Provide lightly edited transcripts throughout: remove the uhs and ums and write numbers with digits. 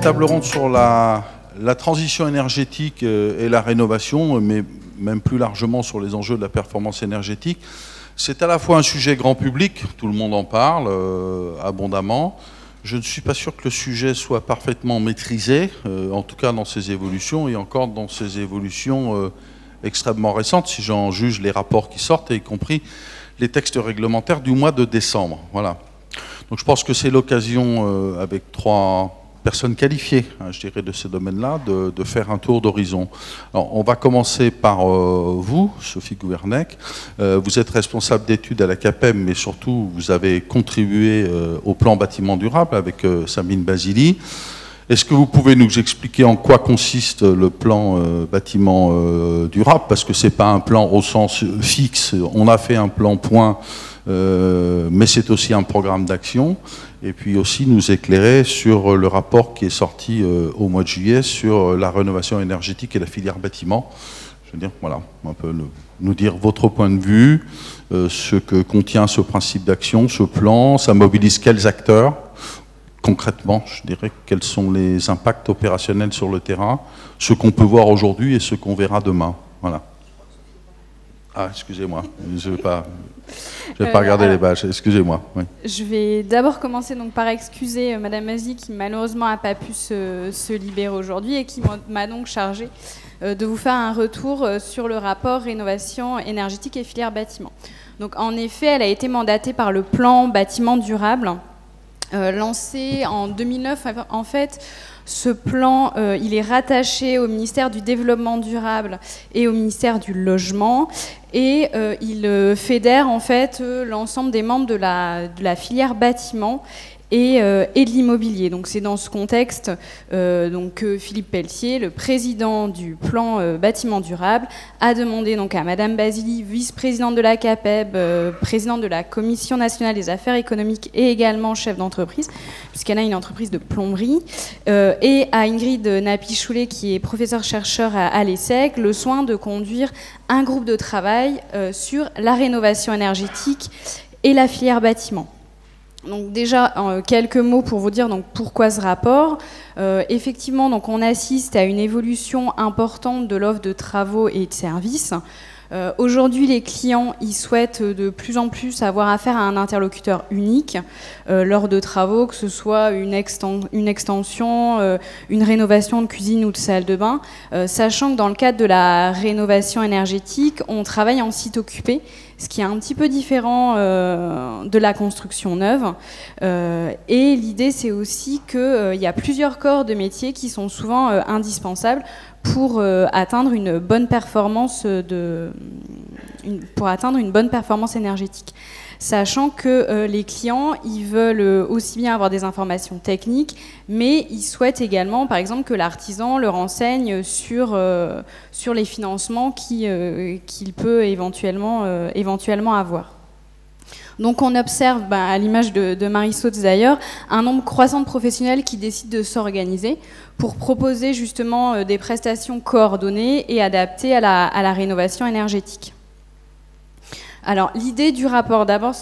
table ronde sur la transition énergétique et la rénovation, mais même plus largement sur les enjeux de la performance énergétique. C'est à la fois un sujet grand public, tout le monde en parle abondamment. Je ne suis pas sûr que le sujet soit parfaitement maîtrisé, en tout cas dans ses évolutions, et encore dans ses évolutions extrêmement récentes, si j'en juge les rapports qui sortent, y compris les textes réglementaires du mois de décembre. Voilà. Donc je pense que c'est l'occasion, avec trois personnes qualifiées, je dirais, de ces domaines-là, de faire un tour d'horizon. Alors, on va commencer par vous, Sophie Gouvernec. Vous êtes responsable d'études à la CAPEB, mais surtout, vous avez contribué au plan bâtiment durable avec Sabine Basili. Est-ce que vous pouvez nous expliquer en quoi consiste le plan bâtiment durable? Parce que ce n'est pas un plan au sens fixe. On a fait un plan point, mais c'est aussi un programme d'action. Et puis aussi nous éclairer sur le rapport qui est sorti au mois de juillet sur la rénovation énergétique et la filière bâtiment. Je veux dire, voilà, un peu nous dire votre point de vue, ce que contient ce principe d'action, ce plan, ça mobilise quels acteurs, concrètement, je dirais, quels sont les impacts opérationnels sur le terrain, ce qu'on peut voir aujourd'hui et ce qu'on verra demain. Voilà. Ah, excusez-moi, je ne vais pas regarder les badges, excusez-moi. Oui. Je vais d'abord commencer donc par excuser Madame Basili qui malheureusement n'a pas pu se libérer aujourd'hui et qui m'a donc chargée de vous faire un retour sur le rapport rénovation énergétique et filière bâtiment. Donc en effet, elle a été mandatée par le plan bâtiment durable, lancé en 2009. En fait, ce plan, il est rattaché au ministère du Développement durable et au ministère du Logement, et il fédère en fait l'ensemble des membres de la filière bâtiment et de l'immobilier. Donc c'est dans ce contexte que Philippe Pelletier, le président du plan bâtiment durable, a demandé donc à Madame Basili, vice-présidente de la CAPEB, présidente de la Commission nationale des affaires économiques et également chef d'entreprise, puisqu'elle a une entreprise de plomberie, et à Ingrid Napichoulet, qui est professeure-chercheur à l'ESSEC, le soin de conduire un groupe de travail sur la rénovation énergétique et la filière bâtiment. Donc déjà, quelques mots pour vous dire donc, pourquoi ce rapport. Effectivement, donc, on assiste à une évolution importante de l'offre de travaux et de services. Aujourd'hui, les clients ils souhaitent de plus en plus avoir affaire à un interlocuteur unique lors de travaux, que ce soit une extension, une rénovation de cuisine ou de salle de bain, sachant que dans le cadre de la rénovation énergétique, on travaille en site occupé, ce qui est un petit peu différent de la construction neuve. Et l'idée, c'est aussi qu'il y a plusieurs corps de métiers qui sont souvent indispensables pour atteindre une bonne performance énergétique. Sachant que les clients, ils veulent aussi bien avoir des informations techniques, mais ils souhaitent également, par exemple, que l'artisan leur enseigne sur les financements qu'il peut éventuellement avoir. Donc on observe, à l'image de Marie Sautz d'ailleurs, un nombre croissant de professionnels qui décident de s'organiser pour proposer justement des prestations coordonnées et adaptées à la rénovation énergétique. Alors l'idée du rapport, d'abord,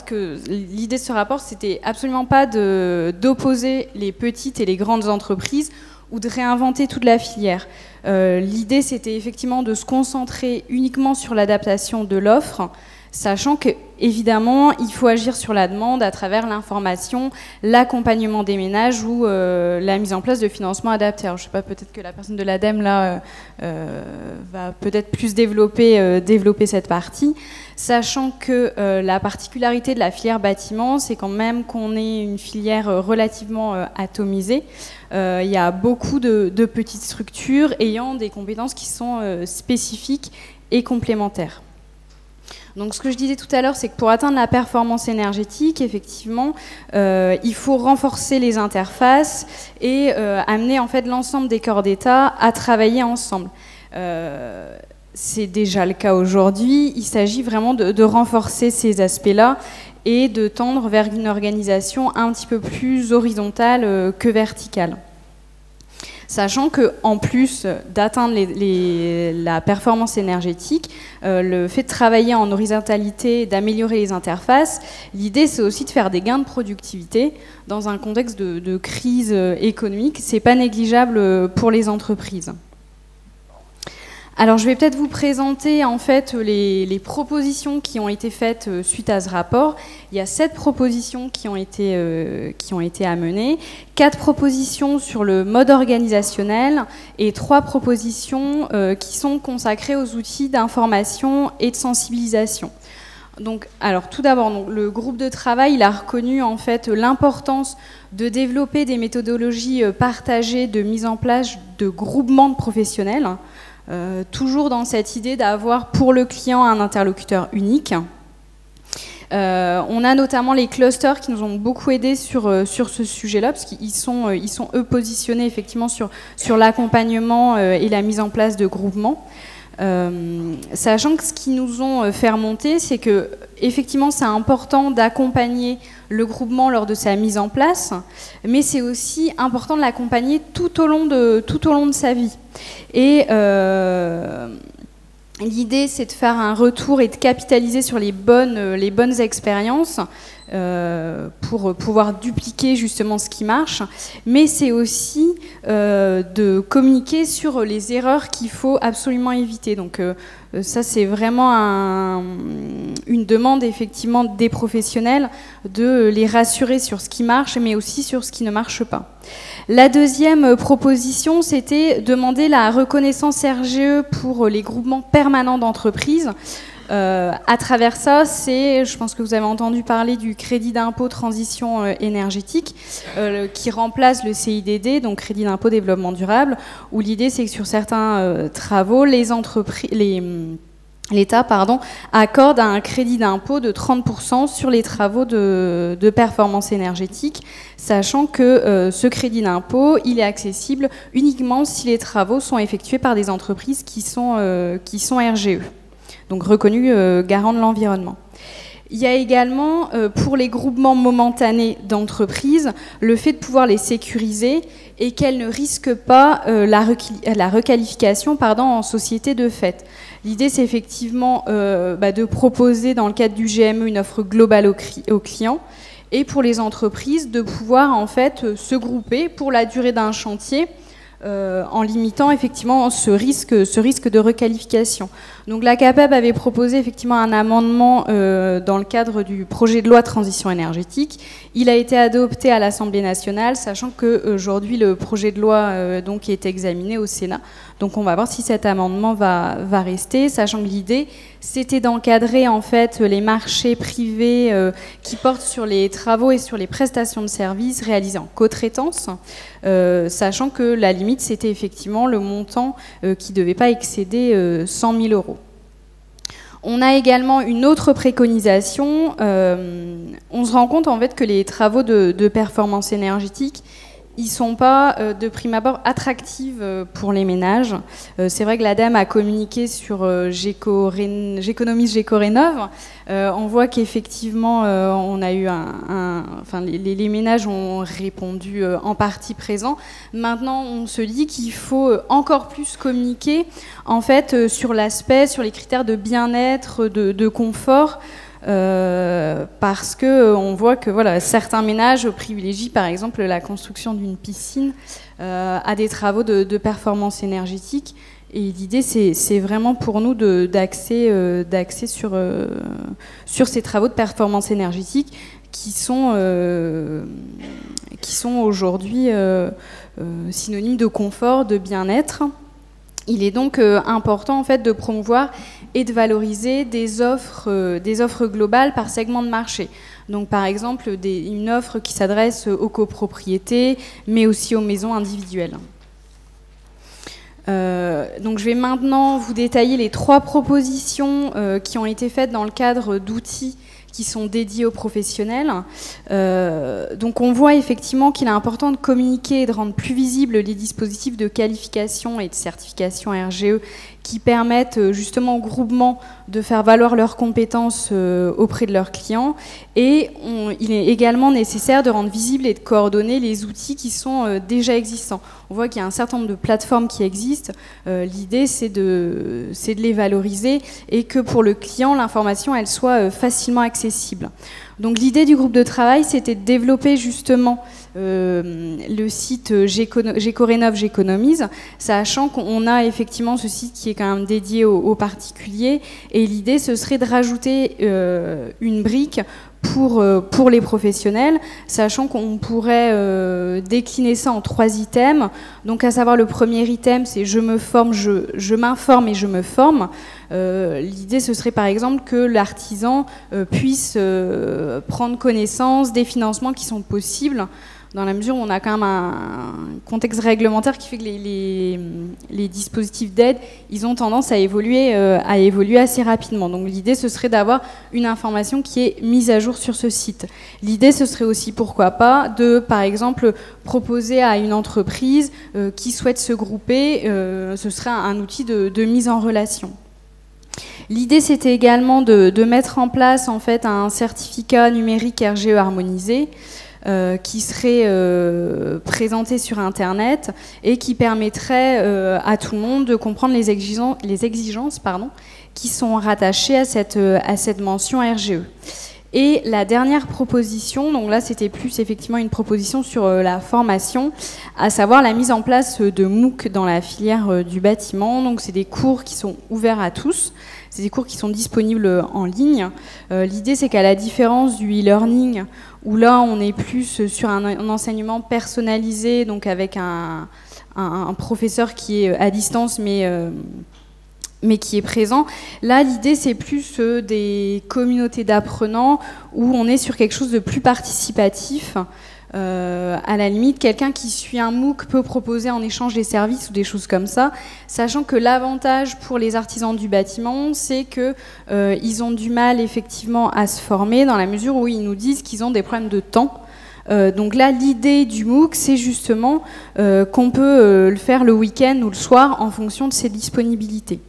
l'idée de ce rapport, c'était absolument pas d'opposer les petites et les grandes entreprises ou de réinventer toute la filière. L'idée, c'était effectivement de se concentrer uniquement sur l'adaptation de l'offre, sachant que évidemment, il faut agir sur la demande à travers l'information, l'accompagnement des ménages ou la mise en place de financements adaptés. Alors, je ne sais pas, peut-être que la personne de l'ADEME là va peut-être plus développer cette partie, sachant que la particularité de la filière bâtiment, c'est quand même qu'on est une filière relativement atomisée. Il y a beaucoup de petites structures ayant des compétences qui sont spécifiques et complémentaires. Donc ce que je disais tout à l'heure, c'est que pour atteindre la performance énergétique, effectivement, il faut renforcer les interfaces et amener en fait l'ensemble des corps d'État à travailler ensemble. C'est déjà le cas aujourd'hui. Il s'agit vraiment de renforcer ces aspects-là et de tendre vers une organisation un petit peu plus horizontale que verticale. Sachant qu'en plus d'atteindre la performance énergétique, le fait de travailler en horizontalité, d'améliorer les interfaces, l'idée c'est aussi de faire des gains de productivité dans un contexte de crise économique. C'est pas négligeable pour les entreprises. Alors je vais peut-être vous présenter en fait les propositions qui ont été faites suite à ce rapport. Il y a 7 propositions qui ont été amenées, 4 propositions sur le mode organisationnel et 3 propositions qui sont consacrées aux outils d'information et de sensibilisation. Donc, alors tout d'abord, le groupe de travail il a reconnu en fait l'importance de développer des méthodologies partagées de mise en place de groupements de professionnels. Toujours dans cette idée d'avoir pour le client un interlocuteur unique. On a notamment les clusters qui nous ont beaucoup aidés sur ce sujet-là, parce qu'ils sont eux positionnés effectivement sur l'accompagnement et la mise en place de groupements. Sachant que ce qu'ils nous ont fait remonter, c'est que effectivement c'est important d'accompagner le groupement lors de sa mise en place, mais c'est aussi important de l'accompagner tout au long de sa vie. Et l'idée c'est de faire un retour et de capitaliser sur les bonnes expériences pour pouvoir dupliquer justement ce qui marche, mais c'est aussi de communiquer sur les erreurs qu'il faut absolument éviter. Donc ça c'est vraiment une demande effectivement des professionnels de les rassurer sur ce qui marche, mais aussi sur ce qui ne marche pas. La deuxième proposition, c'était demander la reconnaissance RGE pour les groupements permanents d'entreprises. À travers ça, je pense que vous avez entendu parler du crédit d'impôt transition énergétique qui remplace le CIDD, donc crédit d'impôt développement durable, où l'idée c'est que sur certains travaux, l'État accorde un crédit d'impôt de 30% sur les travaux de performance énergétique, sachant que ce crédit d'impôt, il est accessible uniquement si les travaux sont effectués par des entreprises qui sont RGE. Donc reconnus garants de l'environnement. Il y a également, pour les groupements momentanés d'entreprises, le fait de pouvoir les sécuriser et qu'elles ne risquent pas la requalification en société de fait. L'idée, c'est effectivement de proposer, dans le cadre du GME, une offre globale aux clients, et pour les entreprises, de pouvoir en fait se grouper pour la durée d'un chantier, en limitant effectivement ce risque de requalification. Donc la CAPEB avait proposé effectivement un amendement dans le cadre du projet de loi de transition énergétique. Il a été adopté à l'Assemblée nationale, sachant qu'aujourd'hui le projet de loi donc est examiné au Sénat. Donc on va voir si cet amendement va rester, sachant que l'idée c'était d'encadrer en fait les marchés privés qui portent sur les travaux et sur les prestations de services réalisés en co-traitance, sachant que la limite c'était effectivement le montant qui ne devait pas excéder 100 000 €. On a également une autre préconisation. On se rend compte en fait que les travaux de performance énergétique, ils ne sont pas de prime abord attractifs pour les ménages. C'est vrai que l'ADEME a communiqué sur J'économise, j'éco-rénove. On voit qu'effectivement, on a eu les ménages ont répondu en partie présent. Maintenant, on se dit qu'il faut encore plus communiquer en fait, sur l'aspect, sur les critères de bien-être, de confort. Parce qu'on voit que certains ménages privilégient par exemple la construction d'une piscine à des travaux de performance énergétique. Et l'idée, c'est vraiment pour nous d'axer sur ces travaux de performance énergétique qui sont aujourd'hui synonymes de confort, de bien-être. Il est donc important en fait, de promouvoir et de valoriser des offres globales par segment de marché. Donc par exemple une offre qui s'adresse aux copropriétés, mais aussi aux maisons individuelles. Donc je vais maintenant vous détailler les 3 propositions qui ont été faites dans le cadre d'outils qui sont dédiés aux professionnels. Donc on voit effectivement qu'il est important de communiquer et de rendre plus visibles les dispositifs de qualification et de certification RGE qui permettent justement au groupement de faire valoir leurs compétences auprès de leurs clients. Et il est également nécessaire de rendre visibles et de coordonner les outils qui sont déjà existants. On voit qu'il y a un certain nombre de plateformes qui existent. L'idée, c'est de les valoriser et que pour le client, l'information, elle soit facilement accessible. Donc l'idée du groupe de travail, c'était de développer justement le site Gécorénov, Géconomise, sachant qu'on a effectivement ce site qui est quand même dédié aux particuliers, et l'idée ce serait de rajouter une brique pour les professionnels, sachant qu'on pourrait décliner ça en 3 items. Donc à savoir, le premier item, c'est je me forme, je m'informe et je me forme. L'idée, ce serait par exemple que l'artisan puisse prendre connaissance des financements qui sont possibles, dans la mesure où on a quand même un contexte réglementaire qui fait que les dispositifs d'aide, ils ont tendance à évoluer assez rapidement. Donc l'idée, ce serait d'avoir une information qui est mise à jour sur ce site. L'idée, ce serait aussi, pourquoi pas, de, par exemple, proposer à une entreprise qui souhaite se grouper, ce serait un outil de mise en relation. L'idée, c'était également de mettre en place en fait un certificat numérique RGE harmonisé qui serait présenté sur Internet et qui permettrait à tout le monde de comprendre les exigences qui sont rattachées à cette mention RGE. Et la dernière proposition, donc là c'était plus effectivement une proposition sur la formation, à savoir la mise en place de MOOC dans la filière du bâtiment. Donc c'est des cours qui sont ouverts à tous, c'est des cours qui sont disponibles en ligne. L'idée, c'est qu'à la différence du e-learning, où là on est plus sur un enseignement personnalisé, donc avec un professeur qui est à distance mais qui est présent. Là, l'idée, c'est plus des communautés d'apprenants où on est sur quelque chose de plus participatif. À la limite, quelqu'un qui suit un MOOC peut proposer en échange des services ou des choses comme ça, sachant que l'avantage pour les artisans du bâtiment, c'est qu'ils ont du mal effectivement à se former, dans la mesure où ils nous disent qu'ils ont des problèmes de temps. Donc là, l'idée du MOOC, c'est justement qu'on peut le faire le week-end ou le soir en fonction de ses disponibilités.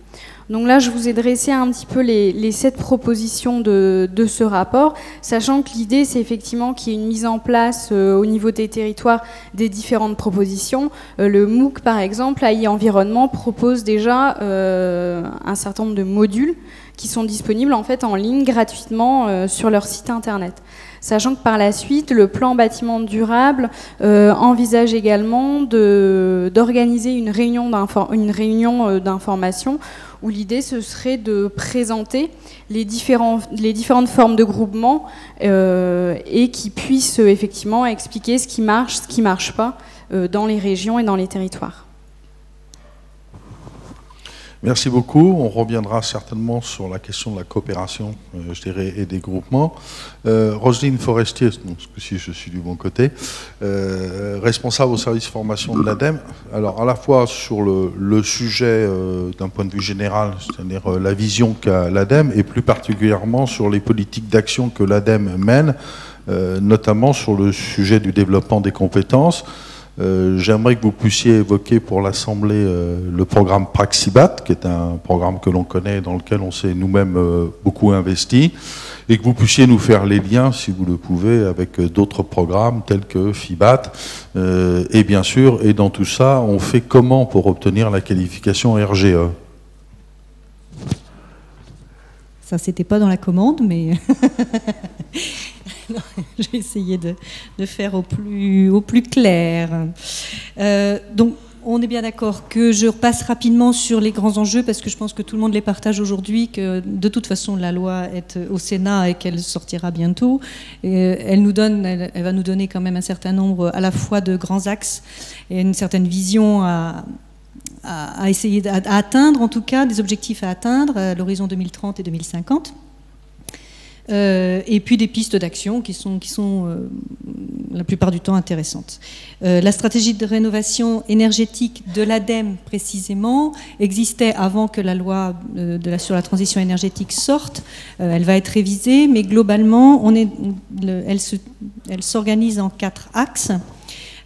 Donc là, je vous ai dressé un petit peu les 7 propositions de ce rapport, sachant que l'idée, c'est effectivement qu'il y ait une mise en place au niveau des territoires des différentes propositions. Le MOOC, par exemple, AI Environnement, propose déjà un certain nombre de modules qui sont disponibles en fait en ligne gratuitement sur leur site internet. Sachant que par la suite, le plan bâtiment durable envisage également d'organiser une réunion d'information où l'idée, ce serait de présenter les différentes formes de groupement et qui puissent effectivement expliquer ce qui marche pas dans les régions et dans les territoires. Merci beaucoup. On reviendra certainement sur la question de la coopération, je dirais, et des groupements. Roselyne Forestier, si je suis du bon côté, responsable au service formation de l'ADEME. Alors, à la fois sur le sujet d'un point de vue général, c'est-à-dire la vision qu'a l'ADEME, et plus particulièrement sur les politiques d'action que l'ADEME mène, notamment sur le sujet du développement des compétences. J'aimerais que vous puissiez évoquer pour l'Assemblée le programme Praxibat, qui est un programme que l'on connaît, dans lequel on s'est nous-mêmes beaucoup investi, et que vous puissiez nous faire les liens, si vous le pouvez, avec d'autres programmes tels que FIBAT. Et bien sûr, et dans tout ça, on fait comment pour obtenir la qualification RGE? Ça, c'était pas dans la commande, mais... J'ai essayé de faire au plus clair. Donc, on est bien d'accord que je repasse rapidement sur les grands enjeux parce que je pense que tout le monde les partage aujourd'hui, que de toute façon la loi est au Sénat et qu'elle sortira bientôt. Elle va nous donner quand même un certain nombre à la fois de grands axes et une certaine vision à essayer à atteindre, en tout cas des objectifs à atteindre à l'horizon 2030 et 2050. Et puis des pistes d'action qui sont la plupart du temps intéressantes. La stratégie de rénovation énergétique de l'ADEME précisément existait avant que la loi sur la transition énergétique sorte. Elle va être révisée, mais globalement, elle s'organise en 4 axes.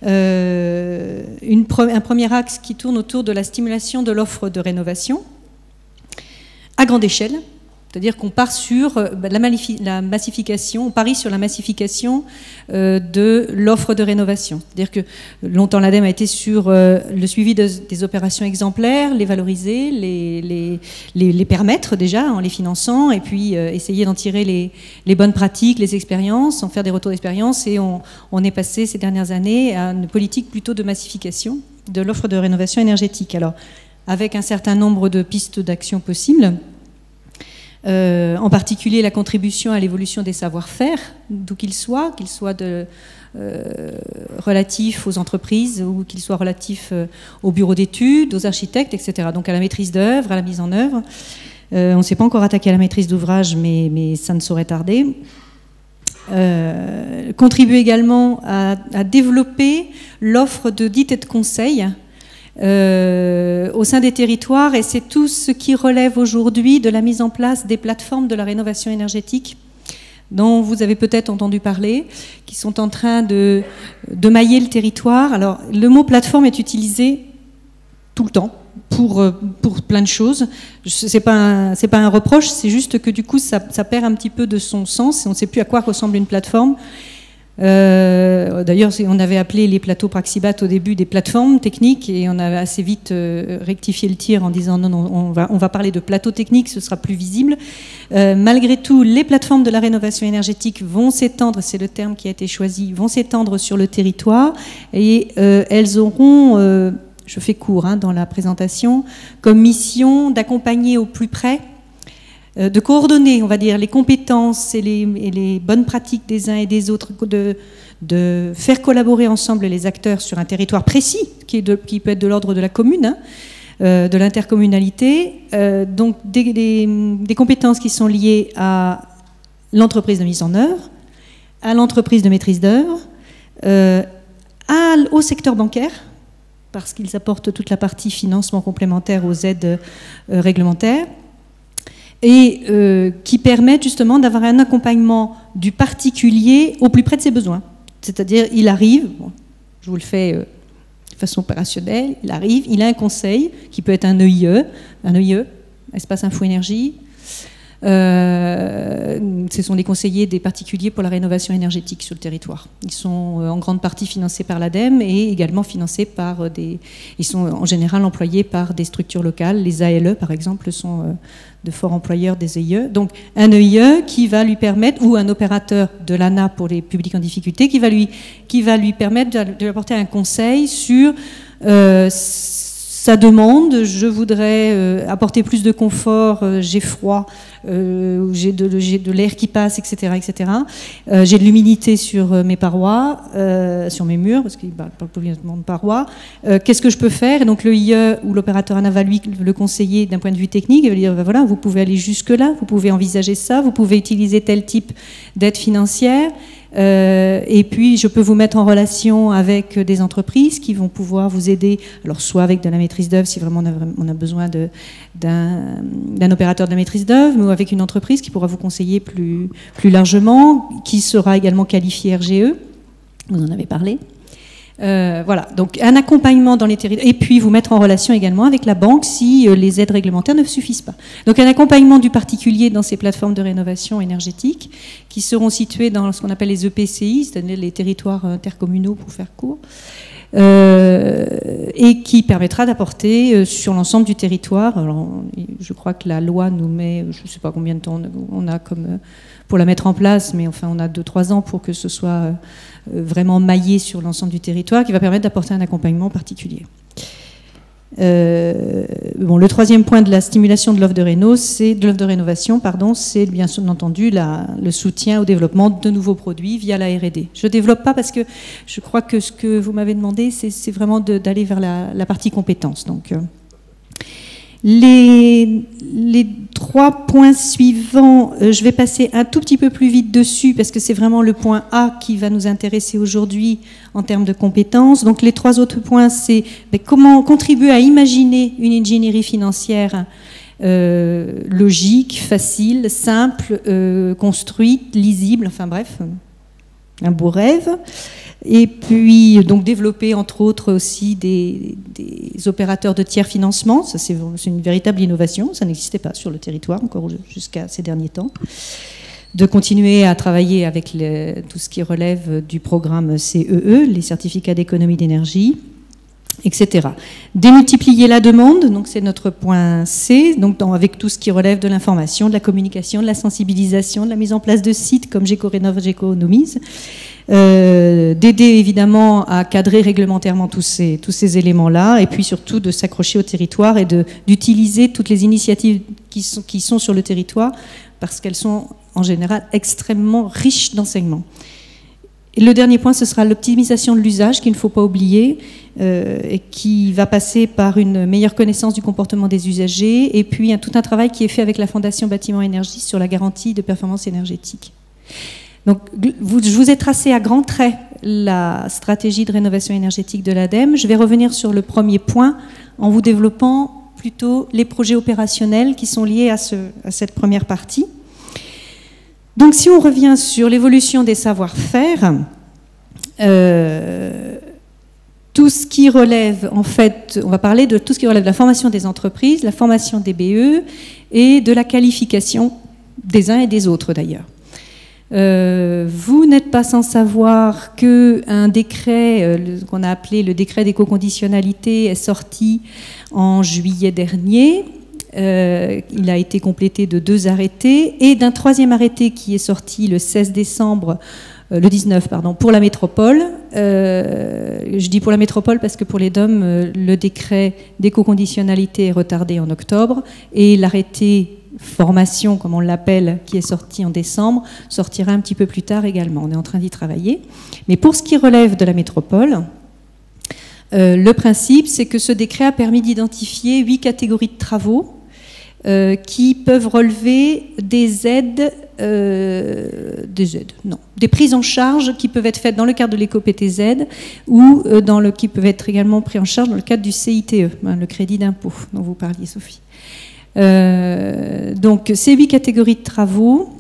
Un premier axe qui tourne autour de la stimulation de l'offre de rénovation. à grande échelle. C'est-à-dire qu'on part sur la massification, on parie sur la massification de l'offre de rénovation. C'est-à-dire que longtemps l'ADEME a été sur le suivi des opérations exemplaires, les valoriser, les permettre déjà en les finançant, et puis essayer d'en tirer les bonnes pratiques, les expériences, en faire des retours d'expérience, et on est passé ces dernières années à une politique plutôt de massification de l'offre de rénovation énergétique. Alors, avec un certain nombre de pistes d'action possibles, en particulier la contribution à l'évolution des savoir-faire, d'où qu'ils soient relatifs aux entreprises ou qu'ils soient relatifs aux bureaux d'études, aux architectes, etc. Donc à la maîtrise d'œuvre, à la mise en œuvre. On ne s'est pas encore attaqué à la maîtrise d'ouvrage, mais ça ne saurait tarder. Contribuer également à développer l'offre d'audit et de conseil au sein des territoires, et c'est tout ce qui relève aujourd'hui de la mise en place des plateformes de la rénovation énergétique dont vous avez peut-être entendu parler, qui sont en train de mailler le territoire. Alors, le mot plateforme est utilisé tout le temps pour plein de choses. C'est pas un reproche, c'est juste que du coup ça perd un petit peu de son sens et on ne sait plus à quoi ressemble une plateforme. D'ailleurs, on avait appelé les plateaux Praxibat au début des plateformes techniques, et on avait assez vite rectifié le tir en disant non, on va parler de plateaux techniques, ce sera plus visible. Malgré tout, les plateformes de la rénovation énergétique vont s'étendre, c'est le terme qui a été choisi, vont s'étendre sur le territoire, et elles auront, je fais court dans la présentation, comme mission d'accompagner au plus près, de coordonner, on va dire, les compétences et les bonnes pratiques des uns et des autres, de faire collaborer ensemble les acteurs sur un territoire précis, qui peut être de l'ordre de la commune, de l'intercommunalité, donc des compétences qui sont liées à l'entreprise de mise en œuvre, à l'entreprise de maîtrise d'œuvre, au secteur bancaire, parce qu'ils apportent toute la partie financement complémentaire aux aides réglementaires, et qui permettent justement d'avoir un accompagnement du particulier au plus près de ses besoins. C'est-à-dire, il arrive, je vous le fais de façon opérationnelle, il arrive, il a un conseil, qui peut être un EIE, Espace Info Énergie. Ce sont des conseillers des particuliers pour la rénovation énergétique sur le territoire. Ils sont en grande partie financés par l'ADEME et également financés par ils sont en général employés par des structures locales. Les ALE, par exemple, sont de forts employeurs des EIE. Donc un EIE qui va lui permettre, ou un opérateur de l'ANA pour les publics en difficulté, qui va lui permettre de lui apporter un conseil sur sa demande. Je voudrais apporter plus de confort, j'ai froid, j'ai de l'air qui passe, etc. etc. J'ai de l'humidité sur mes parois, sur mes murs, parce qu'il parle pas obligatoirement de parois. Qu'est-ce que je peux faire? Et donc le IE ou l'opérateur ANA va lui le conseiller d'un point de vue technique. Il va lui dire, ben voilà, vous pouvez aller jusque-là, vous pouvez envisager ça, vous pouvez utiliser tel type d'aide financière. Et puis je peux vous mettre en relation avec des entreprises qui vont pouvoir vous aider, alors soit avec de la maîtrise d'œuvre si vraiment on a besoin d'un opérateur de la maîtrise d'œuvre, mais avec une entreprise qui pourra vous conseiller plus largement, qui sera également qualifiée RGE, vous en avez parlé. Voilà, donc un accompagnement dans les territoires, et puis vous mettre en relation également avec la banque si les aides réglementaires ne suffisent pas. Donc un accompagnement du particulier dans ces plateformes de rénovation énergétique qui seront situées dans ce qu'on appelle les EPCI, c'est-à-dire les territoires intercommunaux pour faire court, et qui permettra d'apporter sur l'ensemble du territoire. Alors, je crois que la loi nous met, je ne sais pas combien de temps on a comme pour la mettre en place, mais enfin on a 2-3 ans pour que ce soit vraiment maillé sur l'ensemble du territoire, qui va permettre d'apporter un accompagnement particulier. Le troisième point de la stimulation de l'offre de rénovation, c'est bien entendu le soutien au développement de nouveaux produits via la R&D. Je ne développe pas parce que je crois que ce que vous m'avez demandé, c'est vraiment d'aller vers la partie compétences. Donc, les 3 points suivants, je vais passer un tout petit peu plus vite dessus parce que c'est vraiment le point A qui va nous intéresser aujourd'hui en termes de compétences. Donc les 3 autres points, c'est comment contribuer à imaginer une ingénierie financière logique, facile, simple, construite, lisible, enfin bref, un beau rêve. Et puis, donc, développer, entre autres, aussi des opérateurs de tiers financement. Ça, c'est une véritable innovation. Ça n'existait pas sur le territoire, encore jusqu'à ces derniers temps. De continuer à travailler avec tout ce qui relève du programme CEE, les certificats d'économie d'énergie, etc. Démultiplier la demande, donc c'est notre point C, donc avec tout ce qui relève de l'information, de la communication, de la sensibilisation, de la mise en place de sites comme GECO-Rénov', GECO-Nomise. D'aider évidemment à cadrer réglementairement tous ces éléments-là, et puis surtout de s'accrocher au territoire et d'utiliser toutes les initiatives qui sont sur le territoire, parce qu'elles sont en général extrêmement riches d'enseignements. Et le dernier point, ce sera l'optimisation de l'usage, qu'il ne faut pas oublier, et qui va passer par une meilleure connaissance du comportement des usagers, et puis tout un travail qui est fait avec la Fondation Bâtiment Énergie sur la garantie de performance énergétique. Donc, je vous ai tracé à grands traits la stratégie de rénovation énergétique de l'ADEME. Je vais revenir sur le premier point en vous développant plutôt les projets opérationnels qui sont liés à cette première partie. Donc, si on revient sur l'évolution des savoir-faire, tout ce qui relève, en fait, on va parler de tout ce qui relève de la formation des entreprises, la formation des BE et de la qualification des uns et des autres d'ailleurs. Vous n'êtes pas sans savoir qu'un décret, qu'on a appelé le décret d'éco-conditionnalité, est sorti en juillet dernier. Il a été complété de 2 arrêtés et d'un 3e arrêté qui est sorti le 16 décembre, le 19, pardon, pour la métropole. Je dis pour la métropole parce que pour les DOM, le décret d'éco-conditionnalité est retardé en octobre et l'arrêté formation, comme on l'appelle, qui est sorti en décembre, sortira un petit peu plus tard également. On est en train d'y travailler. Mais pour ce qui relève de la métropole, le principe, c'est que ce décret a permis d'identifier 8 catégories de travaux qui peuvent relever des aides, des prises en charge qui peuvent être faites dans le cadre de l'éco-PTZ ou qui peuvent être également pris en charge dans le cadre du CITE, le crédit d'impôt dont vous parliez, Sophie. Donc ces 8 catégories de travaux,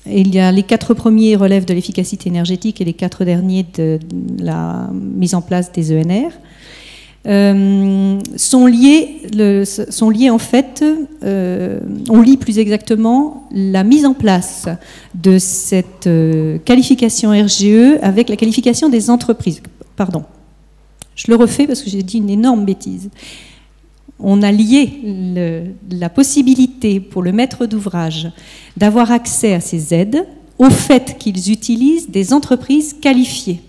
il y a les 4 premiers relèvent de l'efficacité énergétique et les 4 derniers de la mise en place des ENR, sont liés en fait, on lie plus exactement la mise en place de cette qualification RGE avec la qualification des entreprises. Pardon, je le refais parce que j'ai dit une énorme bêtise. On a lié la possibilité pour le maître d'ouvrage d'avoir accès à ces aides au fait qu'ils utilisent des entreprises qualifiées.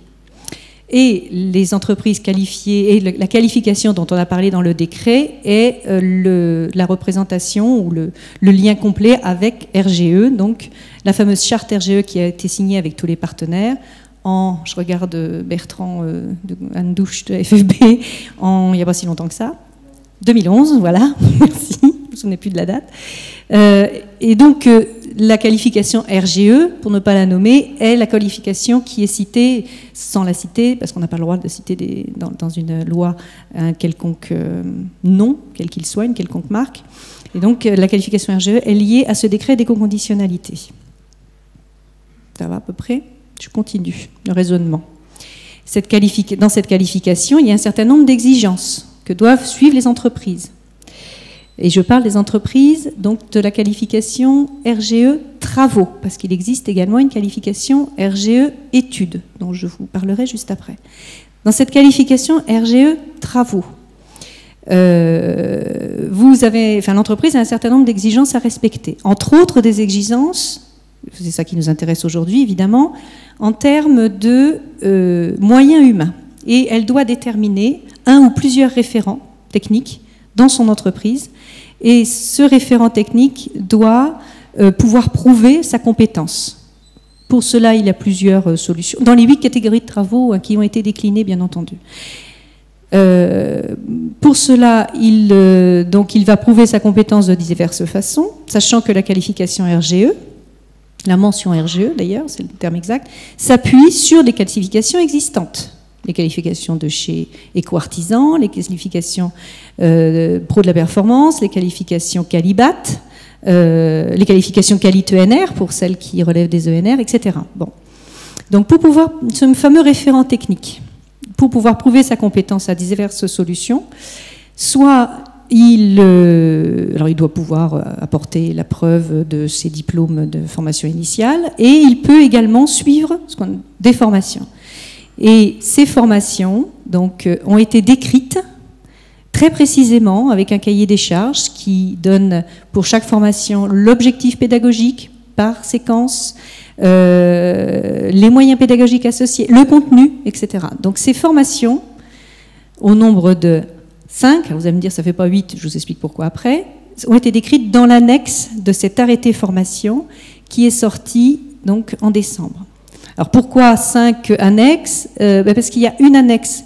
Et les entreprises qualifiées, et la qualification dont on a parlé dans le décret est la représentation ou le lien complet avec RGE, donc la fameuse charte RGE qui a été signée avec tous les partenaires. Je regarde Bertrand de Andouche de FFB, il n'y a pas si longtemps que ça. 2011, voilà, merci, je ne me souvenais plus de la date. Et donc, la qualification RGE, pour ne pas la nommer, est la qualification qui est citée, sans la citer, parce qu'on n'a pas le droit de citer dans une loi un quelconque nom, quel qu'il soit, une quelconque marque. Et donc, la qualification RGE est liée à ce décret d'éco-conditionnalité. Ça va à peu près? Je continue le raisonnement. Dans cette qualification, il y a un certain nombre d'exigences que doivent suivre les entreprises. Et je parle des entreprises, donc de la qualification RGE travaux, parce qu'il existe également une qualification RGE études, dont je vous parlerai juste après. Dans cette qualification RGE travaux, l'entreprise a un certain nombre d'exigences à respecter. Entre autres des exigences, c'est ça qui nous intéresse aujourd'hui évidemment, en termes de moyens humains. Et elle doit déterminer un ou plusieurs référents techniques dans son entreprise. Et ce référent technique doit pouvoir prouver sa compétence. Pour cela, il y a plusieurs solutions. Dans les 8 catégories de travaux qui ont été déclinées, bien entendu. Pour cela, il va prouver sa compétence de diverses façons, sachant que la qualification RGE, la mention RGE d'ailleurs, c'est le terme exact, s'appuie sur des qualifications existantes. Les qualifications de chez Eco-Artisan, les qualifications Pro de la Performance, les qualifications Qualibat, les qualifications Quali-ENR pour celles qui relèvent des ENR, etc. Bon. Donc pour pouvoir, ce fameux référent technique, pour pouvoir prouver sa compétence à diverses solutions, soit il doit pouvoir apporter la preuve de ses diplômes de formation initiale, et il peut également suivre des formations. Et ces formations donc, ont été décrites très précisément avec un cahier des charges qui donne pour chaque formation l'objectif pédagogique par séquence, les moyens pédagogiques associés, le contenu, etc. Donc ces formations, au nombre de 5, vous allez me dire ça ne fait pas 8, je vous explique pourquoi après, ont été décrites dans l'annexe de cet arrêté formation qui est sorti donc en décembre. Alors pourquoi 5 annexes? Parce qu'il y a une annexe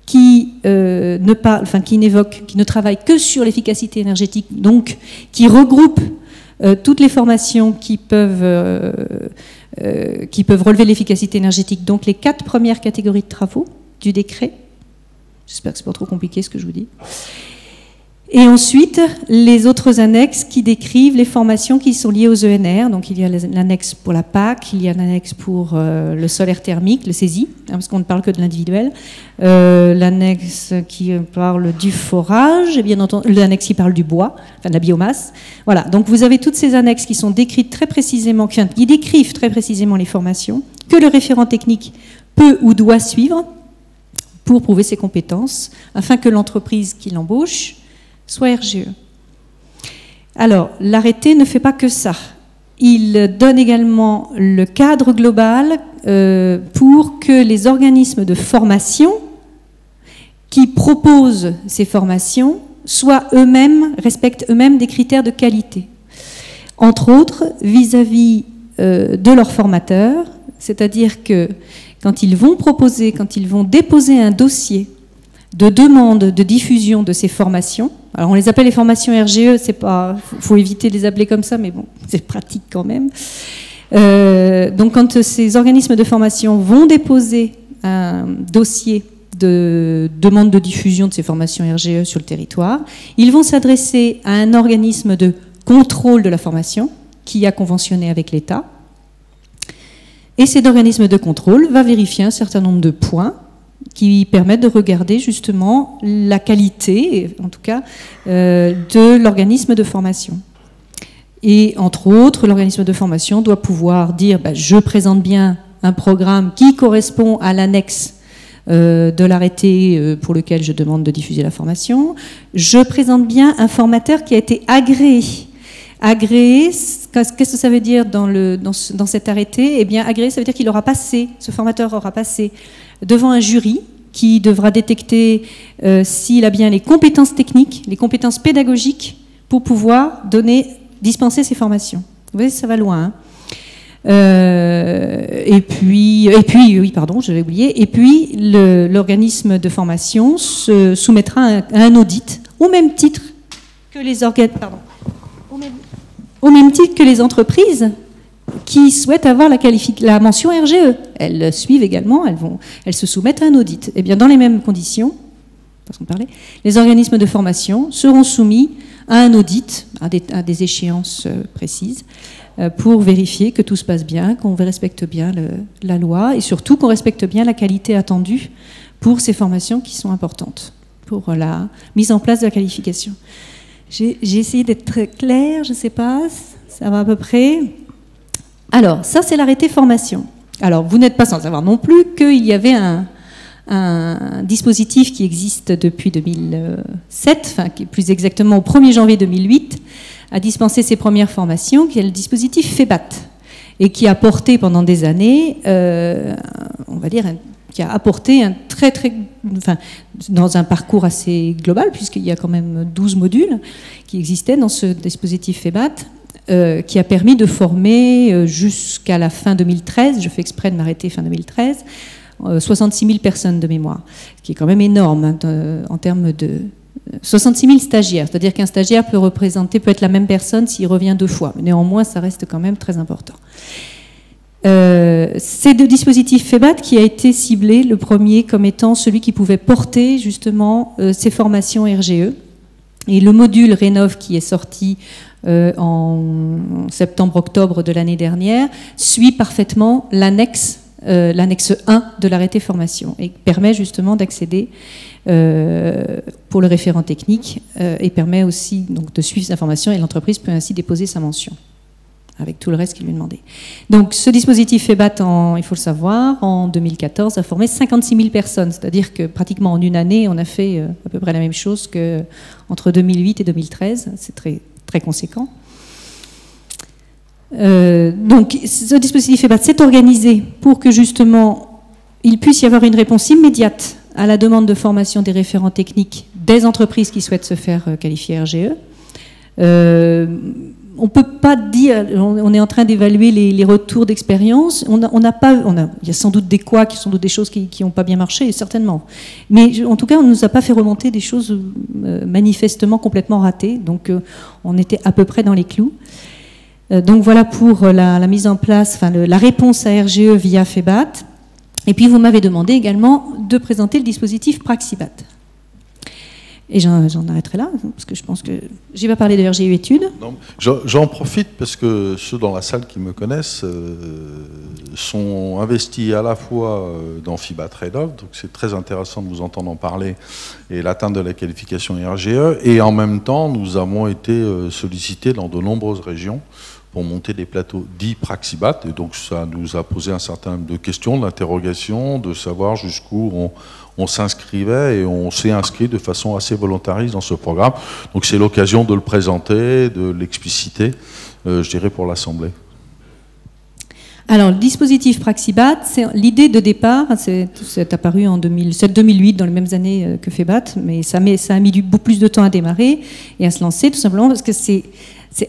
qui ne travaille que sur l'efficacité énergétique, donc qui regroupe toutes les formations qui peuvent relever l'efficacité énergétique, donc les 4 premières catégories de travaux du décret. J'espère que ce n'est pas trop compliqué ce que je vous dis. Et ensuite, les autres annexes qui décrivent les formations qui sont liées aux ENR. Donc il y a l'annexe pour la PAC, il y a l'annexe pour le solaire thermique, le CESI, parce qu'on ne parle que de l'individuel. L'annexe qui parle du forage, et bien entendu l'annexe qui parle du bois, enfin de la biomasse. Voilà, donc vous avez toutes ces annexes qui sont décrites très précisément, qui décrivent très précisément les formations que le référent technique peut ou doit suivre pour prouver ses compétences, afin que l'entreprise qui l'embauche soit RGE. Alors, l'arrêté ne fait pas que ça. Il donne également le cadre global pour que les organismes de formation qui proposent ces formations respectent eux-mêmes des critères de qualité. Entre autres, vis-à-vis de leurs formateurs, c'est-à-dire que quand ils vont déposer un dossier de demande de diffusion de ces formations. Alors on les appelle les formations RGE, faut éviter de les appeler comme ça, mais bon, c'est pratique quand même. Donc quand ces organismes de formation vont déposer un dossier de demande de diffusion de ces formations RGE sur le territoire, ils vont s'adresser à un organisme de contrôle de la formation qui a conventionné avec l'État. Et cet organisme de contrôle va vérifier un certain nombre de points qui permettent de regarder justement la qualité, en tout cas, de l'organisme de formation. Et entre autres, l'organisme de formation doit pouvoir dire je présente bien un programme qui correspond à l'annexe de l'arrêté pour lequel je demande de diffuser la formation. Je présente bien un formateur qui a été agréé. Agréé, qu'est-ce que ça veut dire dans cet arrêté? Eh bien, agréé, ça veut dire qu'il aura passé, ce formateur aura passé devant un jury qui devra détecter s'il a bien les compétences techniques, les compétences pédagogiques pour pouvoir dispenser ces formations. Vous voyez, ça va loin. Et puis, je l'ai oublié. Et puis, l'organisme de formation se soumettra à un audit au même titre que les au même titre que les entreprises qui souhaitent avoir la mention RGE. Elles suivent également, elles se soumettent à un audit. Et bien, dans les mêmes conditions, façon de parler, les organismes de formation seront soumis à un audit, à des échéances précises, pour vérifier que tout se passe bien, qu'on respecte bien la loi et surtout qu'on respecte bien la qualité attendue pour ces formations qui sont importantes, pour la mise en place de la qualification. J'ai essayé d'être très claire, je ne sais pas, ça va à peu près. Alors, ça c'est l'arrêté formation. Alors, vous n'êtes pas sans savoir non plus qu'il y avait un dispositif qui existe depuis 2007, enfin plus exactement au 1er janvier 2008, a dispensé ses premières formations, qui est le dispositif FEBAT, et qui a apporté pendant des années, on va dire, qui a apporté dans un parcours assez global, puisqu'il y a quand même 12 modules qui existaient dans ce dispositif FEBAT, qui a permis de former jusqu'à la fin 2013, je fais exprès de m'arrêter fin 2013, 66 000 personnes de mémoire, ce qui est quand même énorme en termes de 66 000 stagiaires, c'est-à-dire qu'un stagiaire peut être la même personne s'il revient 2 fois, mais néanmoins ça reste quand même très important. C'est le dispositif FEBAT qui a été ciblé, le premier, comme étant celui qui pouvait porter justement ces formations RGE. Et le module Rénov qui est sorti en septembre-octobre de l'année dernière suit parfaitement l'annexe l'annexe 1 de l'arrêté formation et permet justement d'accéder pour le référent technique et permet aussi donc, de suivre sa formation et l'entreprise peut ainsi déposer sa mention avec tout le reste qui lui est demandé. Donc ce dispositif FEBAT, il faut le savoir, en 2014 a formé 56 000 personnes, c'est-à-dire que pratiquement en une année on a fait à peu près la même chose qu'entre 2008 et 2013, c'est très, très conséquent. Donc ce dispositif FEBAT s'est organisé pour que justement il puisse y avoir une réponse immédiate à la demande de formation des référents techniques des entreprises qui souhaitent se faire qualifier RGE. On ne peut pas dire, on est en train d'évaluer les retours d'expérience. Il y a sans doute des couacs, sans doute des choses qui n'ont pas bien marché, certainement. Mais en tout cas, on ne nous a pas fait remonter des choses manifestement complètement ratées. Donc, on était à peu près dans les clous. Donc, voilà pour la mise en place, enfin, la réponse à RGE via FEBAT. Et puis, vous m'avez demandé également de présenter le dispositif Praxibat. Et j'en arrêterai là, parce que je pense que j'ai pas parlé de RGE études. J'en profite parce que ceux dans la salle qui me connaissent sont investis à la fois dans FIBA Trade-off, donc c'est très intéressant de vous entendre en parler, et l'atteinte de la qualification RGE, et en même temps nous avons été sollicités dans de nombreuses régions pour monter des plateaux dits Praxibat, et donc ça nous a posé un certain nombre de questions, d'interrogations, de savoir jusqu'où on s'inscrivait, et on s'est inscrit de façon assez volontariste dans ce programme. Donc c'est l'occasion de le présenter, de l'expliciter, je dirais, pour l'Assemblée. Alors, le dispositif Praxibat, l'idée de départ, c'est apparu en 2007-2008, dans les mêmes années que FEBAT, mais ça a mis beaucoup plus de temps à démarrer et à se lancer, tout simplement parce que c'est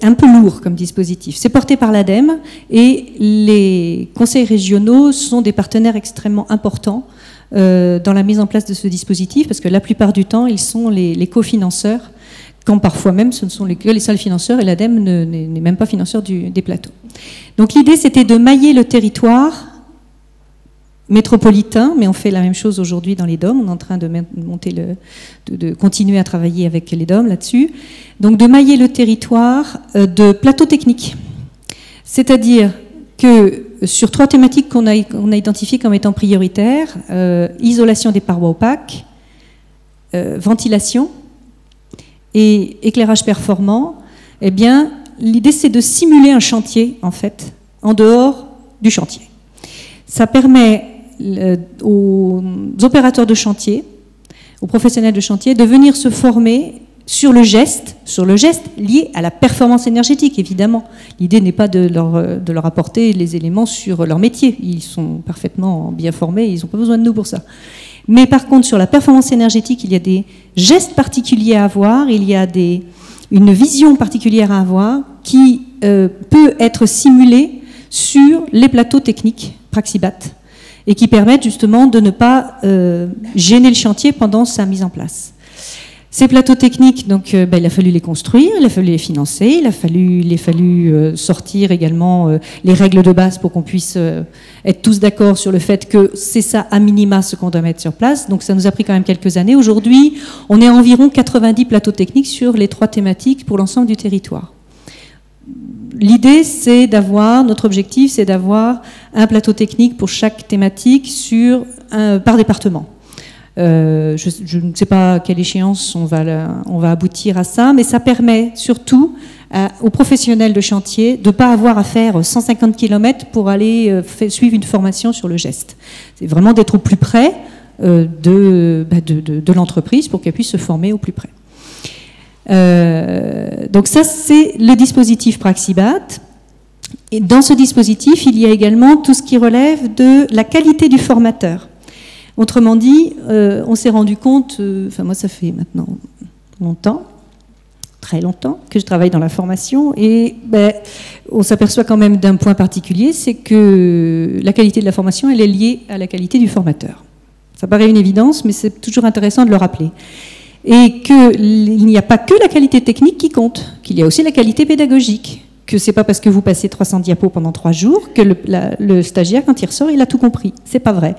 un peu lourd comme dispositif. C'est porté par l'ADEME et les conseils régionaux sont des partenaires extrêmement importants dans la mise en place de ce dispositif, parce que la plupart du temps, ils sont les cofinanceurs, quand parfois même ce ne sont que les seuls financeurs, et l'ADEME n'est même pas financeur des plateaux. Donc l'idée, c'était de mailler le territoire métropolitain, mais on fait la même chose aujourd'hui dans les DOM, on est en train de monter de continuer à travailler avec les DOM là-dessus, donc de mailler le territoire de plateaux techniques, c'est-à-dire que sur 3 thématiques qu'on a identifiées comme étant prioritaires, isolation des parois opaques, ventilation et éclairage performant, eh bien, l'idée c'est de simuler un chantier, en fait, en dehors du chantier. Ça permet aux opérateurs de chantier, aux professionnels de chantier, de venir se former sur le geste lié à la performance énergétique, évidemment. L'idée n'est pas de leur apporter les éléments sur leur métier. Ils sont parfaitement bien formés, ils n'ont pas besoin de nous pour ça. Mais par contre, sur la performance énergétique, il y a des gestes particuliers à avoir, il y a une vision particulière à avoir qui peut être simulée sur les plateaux techniques Praxibat et qui permettent justement de ne pas gêner le chantier pendant sa mise en place. Ces plateaux techniques, donc, il a fallu les construire, il a fallu les financer, il a fallu sortir également les règles de base pour qu'on puisse être tous d'accord sur le fait que c'est ça, à minima, ce qu'on doit mettre sur place. Donc ça nous a pris quand même quelques années. Aujourd'hui, on est à environ 90 plateaux techniques sur les 3 thématiques pour l'ensemble du territoire. L'idée, c'est notre objectif, c'est d'avoir un plateau technique pour chaque thématique par département. Je ne sais pas à quelle échéance on va aboutir à ça, mais ça permet surtout aux professionnels de chantier de ne pas avoir à faire 150 km pour aller suivre une formation sur le geste. C'est vraiment d'être au plus près de l'entreprise pour qu'elle puisse se former au plus près. Donc ça, c'est le dispositif Praxibat. Et dans ce dispositif, il y a également tout ce qui relève de la qualité du formateur. Autrement dit, on s'est rendu compte, moi ça fait maintenant longtemps, très longtemps, que je travaille dans la formation, et on s'aperçoit quand même d'un point particulier, c'est que la qualité de la formation, elle est liée à la qualité du formateur. Ça paraît une évidence, mais c'est toujours intéressant de le rappeler. Et qu'il n'y a pas que la qualité technique qui compte, qu'il y a aussi la qualité pédagogique, que c'est pas parce que vous passez 300 diapos pendant 3 jours que le stagiaire, quand il ressort, il a tout compris. C'est pas vrai.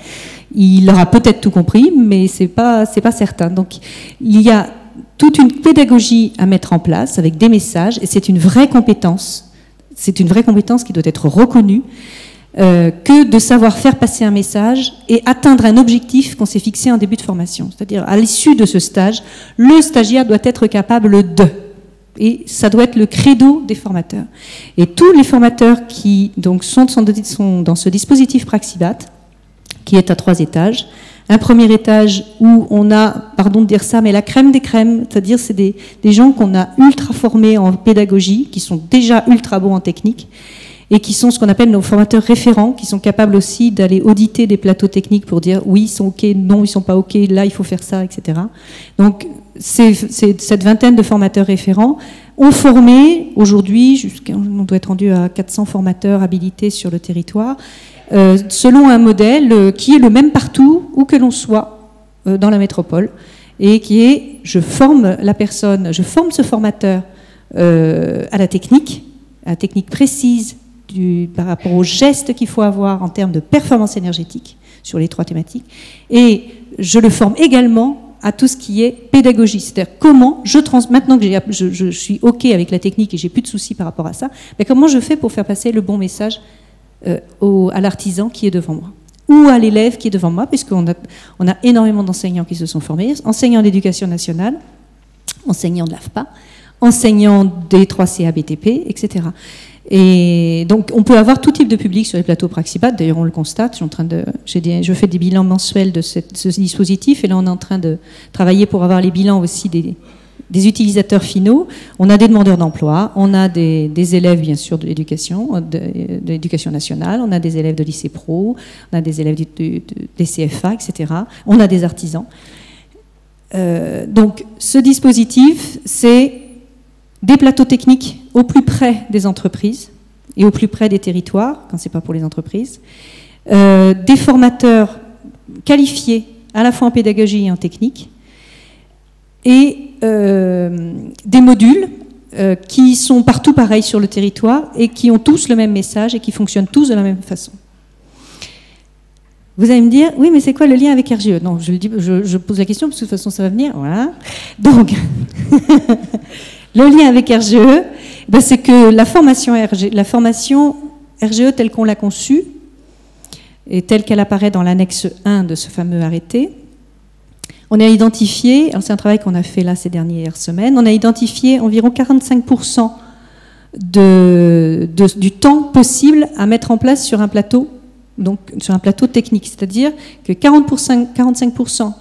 Il aura peut-être tout compris, mais c'est pas certain. Donc, il y a toute une pédagogie à mettre en place avec des messages, et c'est une vraie compétence. C'est une vraie compétence qui doit être reconnue. que de savoir faire passer un message et atteindre un objectif qu'on s'est fixé en début de formation. C'est-à-dire, à l'issue de ce stage, le stagiaire doit être capable de. Et ça doit être le credo des formateurs. Et tous les formateurs qui donc, sont dans ce dispositif Praxibat, qui est à 3 étages, un premier étage où on a, pardon de dire ça, mais la crème des crèmes, c'est-à-dire c'est des gens qu'on a ultra formés en pédagogie, qui sont déjà ultra bons en technique, et qui sont ce qu'on appelle nos formateurs référents, qui sont capables aussi d'aller auditer des plateaux techniques pour dire oui, ils sont OK, non, ils sont pas OK, là, il faut faire ça, etc. Donc, c'est cette vingtaine de formateurs référents ont formé aujourd'hui, on doit être rendu à 400 formateurs habilités sur le territoire, selon un modèle qui est le même partout, où que l'on soit dans la métropole, et qui est, je forme la personne, je forme ce formateur à la technique précise, par rapport aux gestes qu'il faut avoir en termes de performance énergétique sur les 3 thématiques, et je le forme également à tout ce qui est pédagogie, c'est-à-dire comment maintenant que je suis OK avec la technique et j'ai plus de soucis par rapport à ça, mais comment je fais pour faire passer le bon message à l'artisan qui est devant moi, ou à l'élève qui est devant moi, puisqu'on a énormément d'enseignants qui se sont formés, enseignants d'éducation nationale, enseignants de l'AFPA, enseignants des 3CA BTP, etc. Et donc, on peut avoir tout type de public sur les plateaux Praxibat. D'ailleurs, on le constate. Je fais des bilans mensuels de ce dispositif. Et là, on est en train de travailler pour avoir les bilans aussi des utilisateurs finaux. On a des demandeurs d'emploi. On a des élèves, bien sûr, de l'éducation nationale. On a des élèves de lycée pro. On a des élèves des CFA, etc. On a des artisans. Donc, ce dispositif, c'est des plateaux techniques au plus près des entreprises et au plus près des territoires, quand ce n'est pas pour les entreprises, des formateurs qualifiés à la fois en pédagogie et en technique, et des modules qui sont partout pareils sur le territoire et qui ont tous le même message et qui fonctionnent tous de la même façon. Vous allez me dire, oui, mais c'est quoi le lien avec RGE? Non, je pose la question parce que de toute façon ça va venir. Voilà. Donc, le lien avec RGE, ben c'est que la formation RGE telle qu'on l'a conçue, et telle qu'elle apparaît dans l'annexe 1 de ce fameux arrêté, on a identifié, alors c'est un travail qu'on a fait là ces dernières semaines, on a identifié environ 45% du temps possible à mettre en place sur un plateau, donc sur un plateau technique, c'est-à-dire que 45%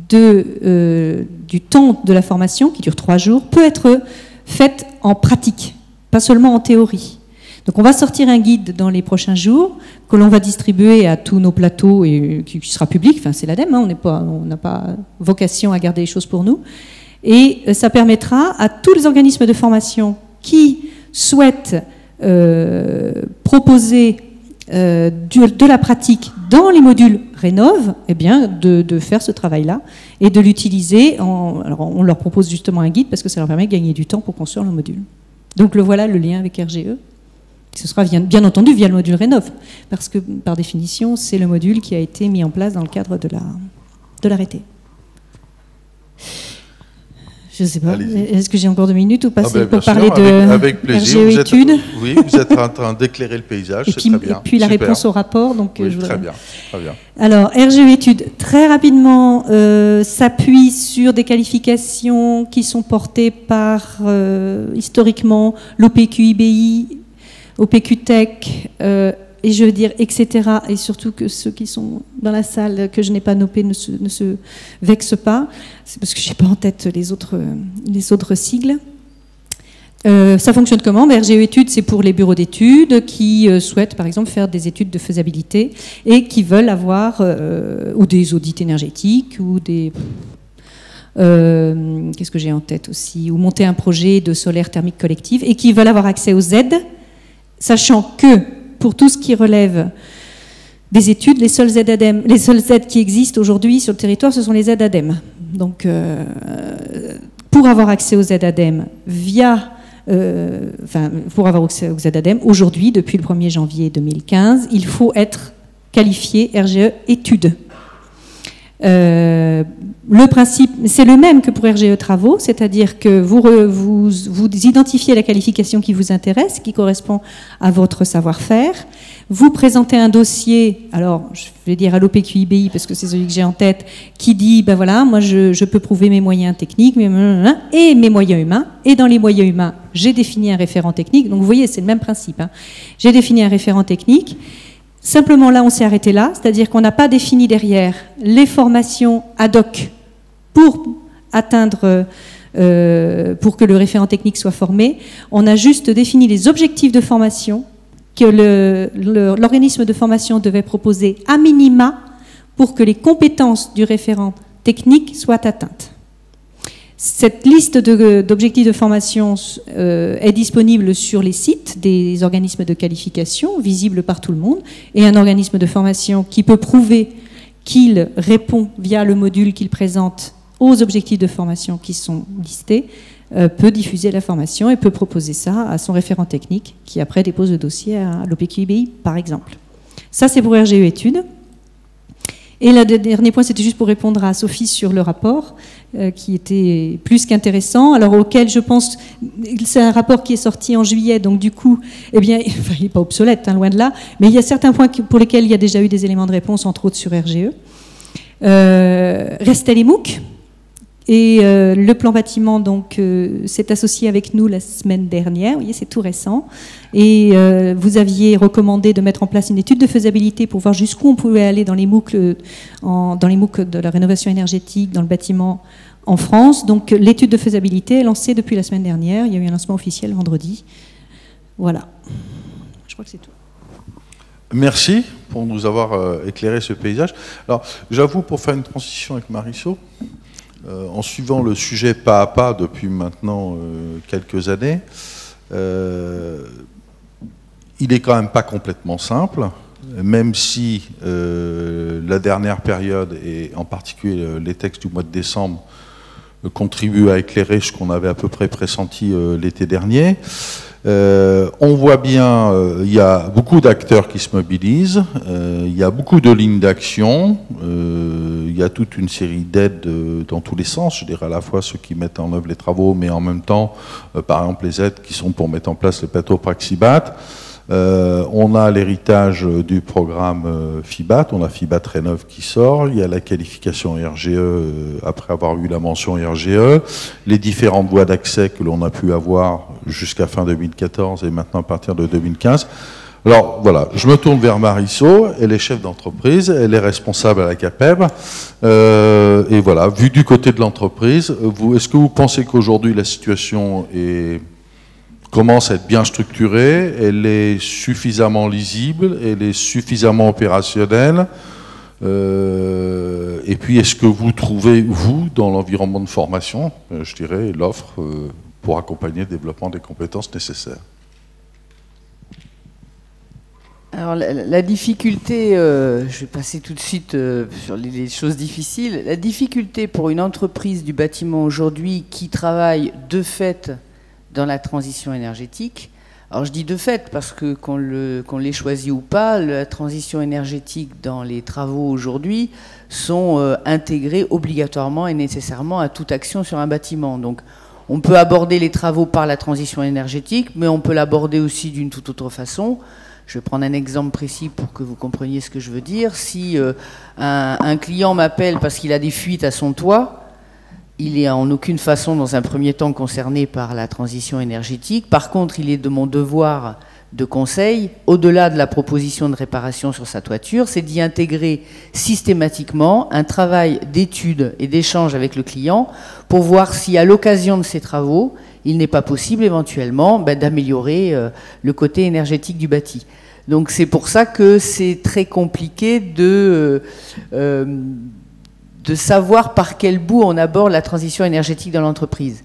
du temps de la formation, qui dure 3 jours, peut être faite en pratique, pas seulement en théorie. Donc on va sortir un guide dans les prochains jours que l'on va distribuer à tous nos plateaux et qui sera public, enfin c'est l'ADEME, hein, on n'a pas vocation à garder les choses pour nous, et ça permettra à tous les organismes de formation qui souhaitent proposer de la pratique dans les modules Rénov', eh bien, de faire ce travail-là et de l'utiliser. Alors, on leur propose justement un guide parce que ça leur permet de gagner du temps pour construire le module. Donc, voilà le lien avec RGE. Ce sera bien entendu via le module Rénov', parce que par définition, c'est le module qui a été mis en place dans le cadre de l'arrêté. Je ne sais pas, est-ce que j'ai encore 2 minutes ou pas pour parler de avec plaisir. RGE études? Oui, vous êtes en train d'éclairer le paysage, c'est très bien. Et puis la réponse au rapport. Donc, oui, très bien. Alors, RGE études, très rapidement, s'appuie sur des qualifications qui sont portées par, historiquement, l'OPQ-IBI, OPQ-TEC, et je veux dire, etc. Et surtout que ceux qui sont dans la salle, que je n'ai pas nommé, ne se vexent pas. C'est parce que je n'ai pas en tête les autres sigles. Ça fonctionne comment? RGE études, c'est pour les bureaux d'études qui souhaitent, par exemple, faire des études de faisabilité et qui veulent avoir ou des audits énergétiques ou des... qu'est-ce que j'ai en tête aussi? Ou monter un projet de solaire thermique collective et qui veulent avoir accès aux aides, sachant que pour tout ce qui relève des études, les seules aides qui existent aujourd'hui sur le territoire, ce sont les aides ADEME. Donc, pour avoir accès aux aides ADEME pour avoir accès aux aides ADEME, aujourd'hui, depuis le 1er janvier 2015, il faut être qualifié RGE études. Le principe, c'est le même que pour RGE travaux, c'est-à-dire que vous identifiez la qualification qui vous intéresse, qui correspond à votre savoir-faire, vous présentez un dossier, alors je vais dire à l'OPQIBI parce que c'est celui que j'ai en tête, qui dit, ben voilà, moi je peux prouver mes moyens techniques et mes moyens humains, et dans les moyens humains, j'ai défini un référent technique, donc vous voyez, c'est le même principe, hein. J'ai défini un référent technique, simplement là on s'est arrêté là, c'est-à-dire qu'on n'a pas défini derrière les formations ad hoc pour atteindre, pour que le référent technique soit formé, on a juste défini les objectifs de formation que l'organisme de formation devait proposer à minima pour que les compétences du référent technique soient atteintes. Cette liste d'objectifs de formation est disponible sur les sites des organismes de qualification, visible par tout le monde, et un organisme de formation qui peut prouver qu'il répond via le module qu'il présente aux objectifs de formation qui sont listés, peut diffuser la formation et peut proposer ça à son référent technique qui après dépose le dossier à l'OPQIBI par exemple. Ça c'est pour RGE études. Et le dernier point, c'était juste pour répondre à Sophie sur le rapport qui était plus qu'intéressant, alors auquel je pense, c'est un rapport qui est sorti en juillet, donc du coup, eh bien, enfin, il n'est pas obsolète, hein, loin de là, mais il y a certains points pour lesquels il y a déjà eu des éléments de réponse, entre autres sur RGE. Restait les MOOC. Et le plan bâtiment donc s'est associé avec nous la semaine dernière. Vous voyez, c'est tout récent. Et vous aviez recommandé de mettre en place une étude de faisabilité pour voir jusqu'où on pouvait aller dans les MOOC, dans les MOOC de la rénovation énergétique dans le bâtiment en France. Donc l'étude de faisabilité est lancée depuis la semaine dernière. Il y a eu un lancement officiel vendredi. Voilà. Je crois que c'est tout. Merci pour nous avoir éclairé ce paysage. Alors, j'avoue, pour faire une transition avec Marisol, en suivant le sujet pas à pas depuis maintenant quelques années, il est quand même pas complètement simple, même si la dernière période, et en particulier les textes du mois de décembre, contribuent à éclairer ce qu'on avait à peu près pressenti l'été dernier. On voit bien, il y a beaucoup d'acteurs qui se mobilisent, il y a beaucoup de lignes d'action, il y a toute une série d'aides dans tous les sens, je dirais à la fois ceux qui mettent en œuvre les travaux, mais en même temps, par exemple, les aides qui sont pour mettre en place les plateaux Praxibat. On a l'héritage du programme FIBAT, on a FIBAT Rénov qui sort, il y a la qualification RGE après avoir eu la mention RGE, les différentes voies d'accès que l'on a pu avoir jusqu'à fin 2014 et maintenant à partir de 2015. Alors voilà, je me tourne vers Marisol, elle est chef d'entreprise, elle est responsable à la CAPEB, et voilà, vu du côté de l'entreprise, est-ce que vous pensez qu'aujourd'hui la situation commence à être bien structurée, elle est suffisamment lisible, elle est suffisamment opérationnelle, et puis est-ce que vous trouvez, vous, dans l'environnement de formation, je dirais, l'offre pour accompagner le développement des compétences nécessaires? Alors la difficulté, je vais passer tout de suite sur les choses difficiles, la difficulté pour une entreprise du bâtiment aujourd'hui qui travaille de fait dans la transition énergétique, alors je dis de fait parce que qu'on l'ait choisi ou pas, la transition énergétique dans les travaux aujourd'hui sont intégrés obligatoirement et nécessairement à toute action sur un bâtiment. Donc on peut aborder les travaux par la transition énergétique, mais on peut l'aborder aussi d'une toute autre façon. Je vais prendre un exemple précis pour que vous compreniez ce que je veux dire. Si un client m'appelle parce qu'il a des fuites à son toit, il est en aucune façon, dans un premier temps, concerné par la transition énergétique. Par contre, il est de mon devoir de conseil, au-delà de la proposition de réparation sur sa toiture, c'est d'y intégrer systématiquement un travail d'étude et d'échange avec le client pour voir si, à l'occasion de ces travaux, il n'est pas possible éventuellement d'améliorer le côté énergétique du bâti. Donc c'est pour ça que c'est très compliqué de savoir par quel bout on aborde la transition énergétique dans l'entreprise.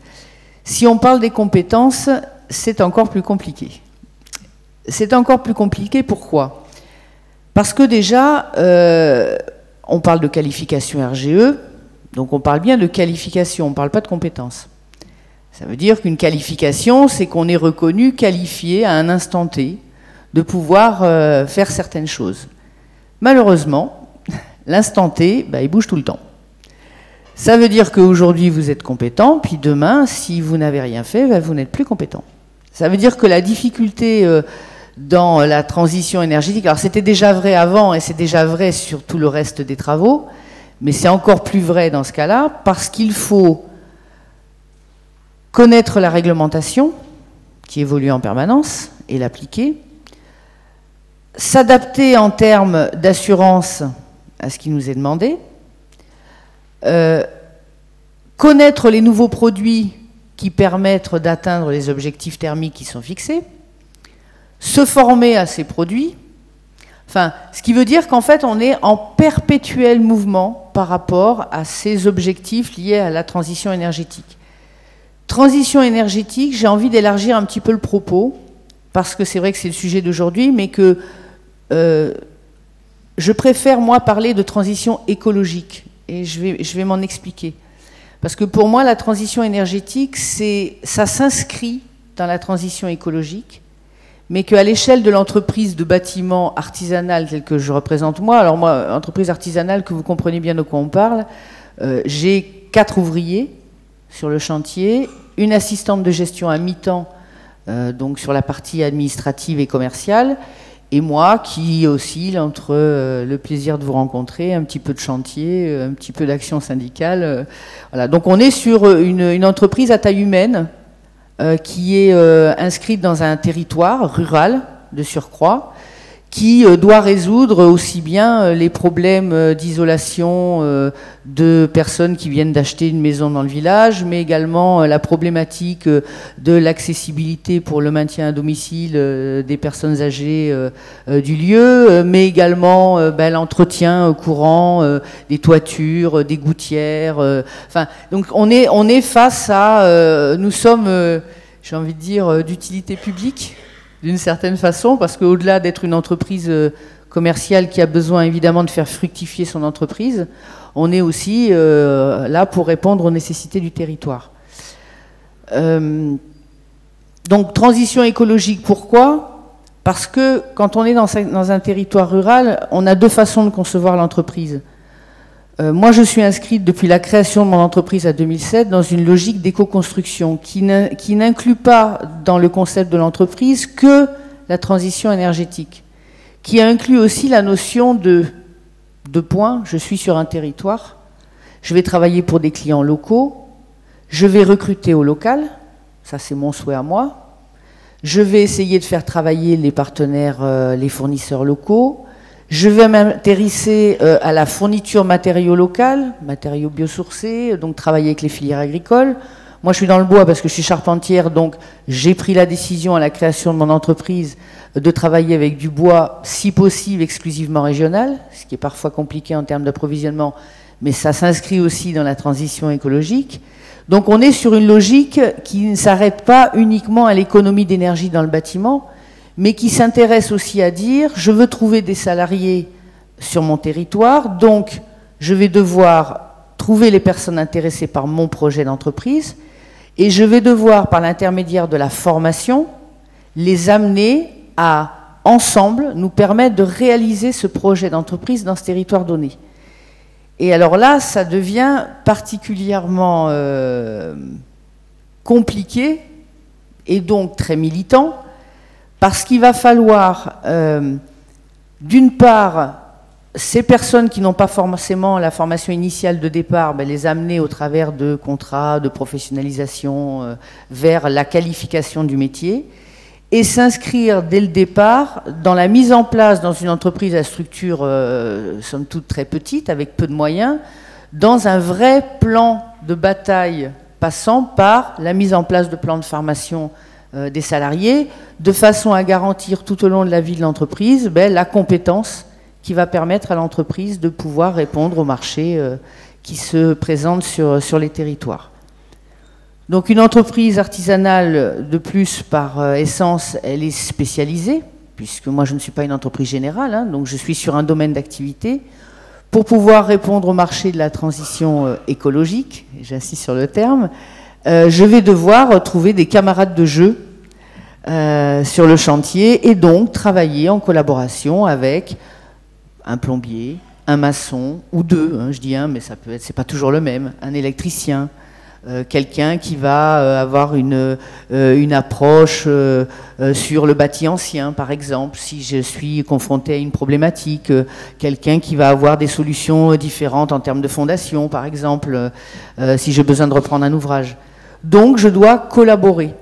Si on parle des compétences, c'est encore plus compliqué. C'est encore plus compliqué, pourquoi? Parce que déjà, on parle de qualification RGE, donc on parle bien de qualification, on ne parle pas de compétences. Ça veut dire qu'une qualification, c'est qu'on est reconnu, qualifié à un instant T, de pouvoir faire certaines choses. Malheureusement, l'instant T, il bouge tout le temps. Ça veut dire qu'aujourd'hui, vous êtes compétent, puis demain, si vous n'avez rien fait, vous n'êtes plus compétent. Ça veut dire que la difficulté dans la transition énergétique. Alors c'était déjà vrai avant et c'est déjà vrai sur tout le reste des travaux, mais c'est encore plus vrai dans ce cas-là parce qu'il faut connaître la réglementation qui évolue en permanence et l'appliquer, s'adapter en termes d'assurance à ce qui nous est demandé, connaître les nouveaux produits qui permettent d'atteindre les objectifs thermiques qui sont fixés, se former à ces produits, enfin, ce qui veut dire qu'en fait on est en perpétuel mouvement par rapport à ces objectifs liés à la transition énergétique. Transition énergétique, j'ai envie d'élargir un petit peu le propos, parce que c'est vrai que c'est le sujet d'aujourd'hui, mais que je préfère, moi, parler de transition écologique, et je vais m'en expliquer. Parce que pour moi, la transition énergétique, ça s'inscrit dans la transition écologique, mais qu'à l'échelle de l'entreprise de bâtiment artisanale telle que je représente moi, alors moi, entreprise artisanale, que vous comprenez bien de quoi on parle, j'ai 4 ouvriers sur le chantier, une assistante de gestion à mi-temps, donc sur la partie administrative et commerciale, et moi qui oscille entre le plaisir de vous rencontrer, un petit peu de chantier, un petit peu d'action syndicale. Voilà. Donc on est sur une entreprise à taille humaine qui est inscrite dans un territoire rural de surcroît, qui doit résoudre aussi bien les problèmes d'isolation de personnes qui viennent d'acheter une maison dans le village, mais également la problématique de l'accessibilité pour le maintien à domicile des personnes âgées du lieu, mais également l'entretien courant des toitures, des gouttières. Enfin, donc on est face à... nous sommes, j'ai envie de dire, d'utilité publique, d'une certaine façon, parce qu'au-delà d'être une entreprise commerciale qui a besoin évidemment de faire fructifier son entreprise, on est aussi là pour répondre aux nécessités du territoire. Donc transition écologique, pourquoi ? Parce que quand on est dans un territoire rural, on a 2 façons de concevoir l'entreprise. Moi, je suis inscrite depuis la création de mon entreprise à 2007 dans une logique d'éco-construction qui n'inclut pas dans le concept de l'entreprise que la transition énergétique, qui inclut aussi la notion de points. Je suis sur un territoire, je vais travailler pour des clients locaux, je vais recruter au local, ça c'est mon souhait à moi, je vais essayer de faire travailler les partenaires, les fournisseurs locaux. Je vais m'intéresser à la fourniture matériaux locaux, matériaux biosourcés, donc travailler avec les filières agricoles. Moi, je suis dans le bois parce que je suis charpentière, donc j'ai pris la décision à la création de mon entreprise de travailler avec du bois, si possible, exclusivement régional, ce qui est parfois compliqué en termes d'approvisionnement, mais ça s'inscrit aussi dans la transition écologique. Donc on est sur une logique qui ne s'arrête pas uniquement à l'économie d'énergie dans le bâtiment, mais qui s'intéresse aussi à dire, je veux trouver des salariés sur mon territoire, donc je vais devoir trouver les personnes intéressées par mon projet d'entreprise, et je vais devoir, par l'intermédiaire de la formation, les amener à, ensemble, nous permettre de réaliser ce projet d'entreprise dans ce territoire donné. Et alors là, ça devient particulièrement compliqué, et donc très militant, parce qu'il va falloir, d'une part, ces personnes qui n'ont pas forcément la formation initiale de départ, les amener au travers de contrats, de professionnalisation vers la qualification du métier, et s'inscrire dès le départ dans la mise en place dans une entreprise à structure, somme toute très petite, avec peu de moyens, dans un vrai plan de bataille passant par la mise en place de plans de formation des salariés, de façon à garantir tout au long de la vie de l'entreprise la compétence qui va permettre à l'entreprise de pouvoir répondre au marché qui se présente sur les territoires. Donc une entreprise artisanale, de plus, par essence, elle est spécialisée, puisque moi je ne suis pas une entreprise générale, donc je suis sur un domaine d'activité. Pour pouvoir répondre au marché de la transition écologique, et j'insiste sur le terme, je vais devoir trouver des camarades de jeu sur le chantier et donc travailler en collaboration avec un plombier, un maçon, ou 2, je dis un, mais ça peut être, c'est pas toujours le même, un électricien, quelqu'un qui va avoir une approche sur le bâti ancien, par exemple, si je suis confronté à une problématique, quelqu'un qui va avoir des solutions différentes en termes de fondation, par exemple, si j'ai besoin de reprendre un ouvrage. Donc, je dois collaborer.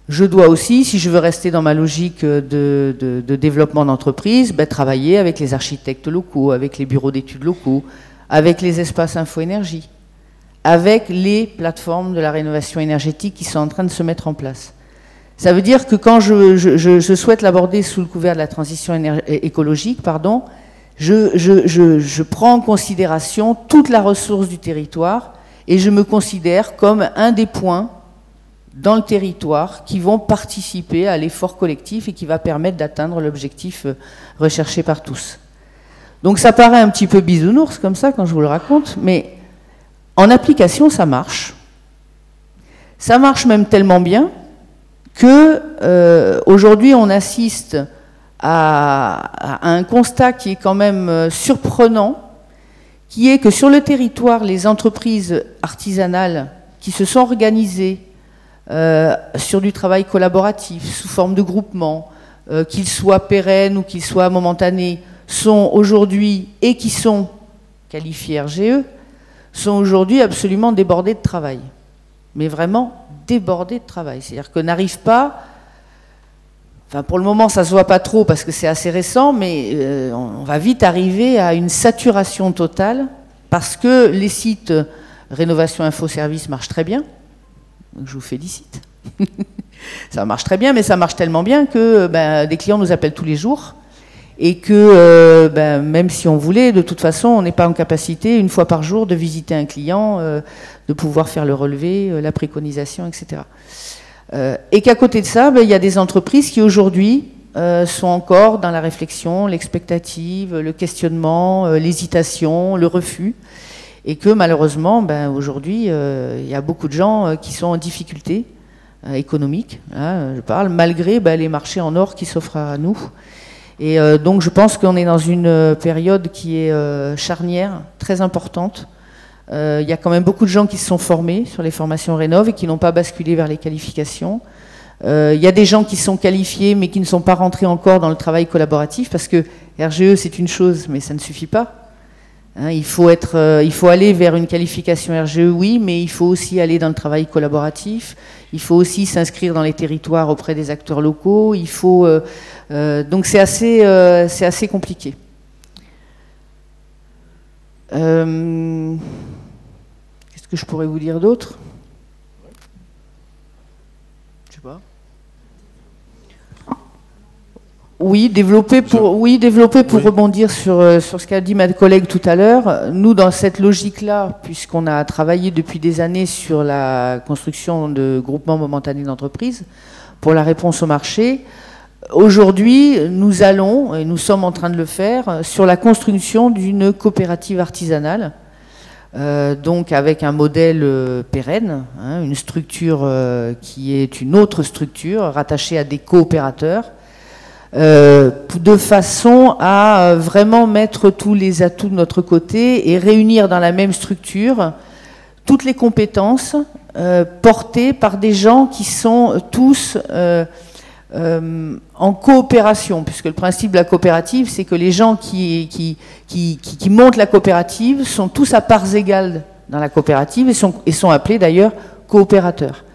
Je dois aussi, si je veux rester dans ma logique de développement d'entreprise, travailler avec les architectes locaux, avec les bureaux d'études locaux, avec les espaces info-énergie, avec les plateformes de la rénovation énergétique qui sont en train de se mettre en place. Ça veut dire que quand je souhaite l'aborder sous le couvert de la transition écologique, je prends en considération toute la ressource du territoire et je me considère comme un des points dans le territoire qui vont participer à l'effort collectif et qui va permettre d'atteindre l'objectif recherché par tous. Donc ça paraît un petit peu bisounours comme ça quand je vous le raconte, mais en application ça marche. Ça marche même tellement bien que aujourd'hui on assiste à un constat qui est quand même surprenant, qui est que sur le territoire, les entreprises artisanales qui se sont organisées sur du travail collaboratif, sous forme de groupement, qu'ils soient pérennes ou qu'ils soient momentanés, sont aujourd'hui, et qui sont qualifiés RGE, sont aujourd'hui absolument débordés de travail. Mais vraiment débordés de travail. C'est-à-dire que n'arrivent pas, enfin pour le moment ça ne se voit pas trop parce que c'est assez récent, mais on va vite arriver à une saturation totale parce que les sites rénovation info-service marchent très bien. Donc je vous félicite. Ça marche très bien, mais ça marche tellement bien que des clients nous appellent tous les jours et que même si on voulait, de toute façon, on n'est pas en capacité, une fois par jour, de visiter un client, de pouvoir faire le relevé, la préconisation, etc. Et qu'à côté de ça, il y a des entreprises qui aujourd'hui sont encore dans la réflexion, l'expectative, le questionnement, l'hésitation, le refus. Et que malheureusement, aujourd'hui, il y a beaucoup de gens qui sont en difficulté économique, je parle, malgré les marchés en or qui s'offrent à nous. Et donc je pense qu'on est dans une période qui est charnière, très importante. Il y a quand même beaucoup de gens qui se sont formés sur les formations Rénov' et qui n'ont pas basculé vers les qualifications. Il y a des gens qui sont qualifiés mais qui ne sont pas rentrés encore dans le travail collaboratif parce que RGE c'est une chose mais ça ne suffit pas. Il faut aller vers une qualification RGE, oui, mais il faut aussi aller dans le travail collaboratif. Il faut aussi s'inscrire dans les territoires auprès des acteurs locaux. Il faut donc c'est assez compliqué. Qu'est-ce que je pourrais vous dire d'autre? Je sais pas. Oui, développer pour rebondir sur ce qu'a dit ma collègue tout à l'heure. Nous, dans cette logique-là, puisqu'on a travaillé depuis des années sur la construction de groupements momentanés d'entreprises pour la réponse au marché, aujourd'hui, nous allons, et nous sommes en train de le faire, sur la construction d'une coopérative artisanale, donc avec un modèle pérenne, une structure qui est une autre structure rattachée à des coopérateurs, de façon à vraiment mettre tous les atouts de notre côté et réunir dans la même structure toutes les compétences portées par des gens qui sont tous en coopération, puisque le principe de la coopérative, c'est que les gens qui montent la coopérative sont tous à parts égales dans la coopérative et sont appelés d'ailleurs coopérateurs.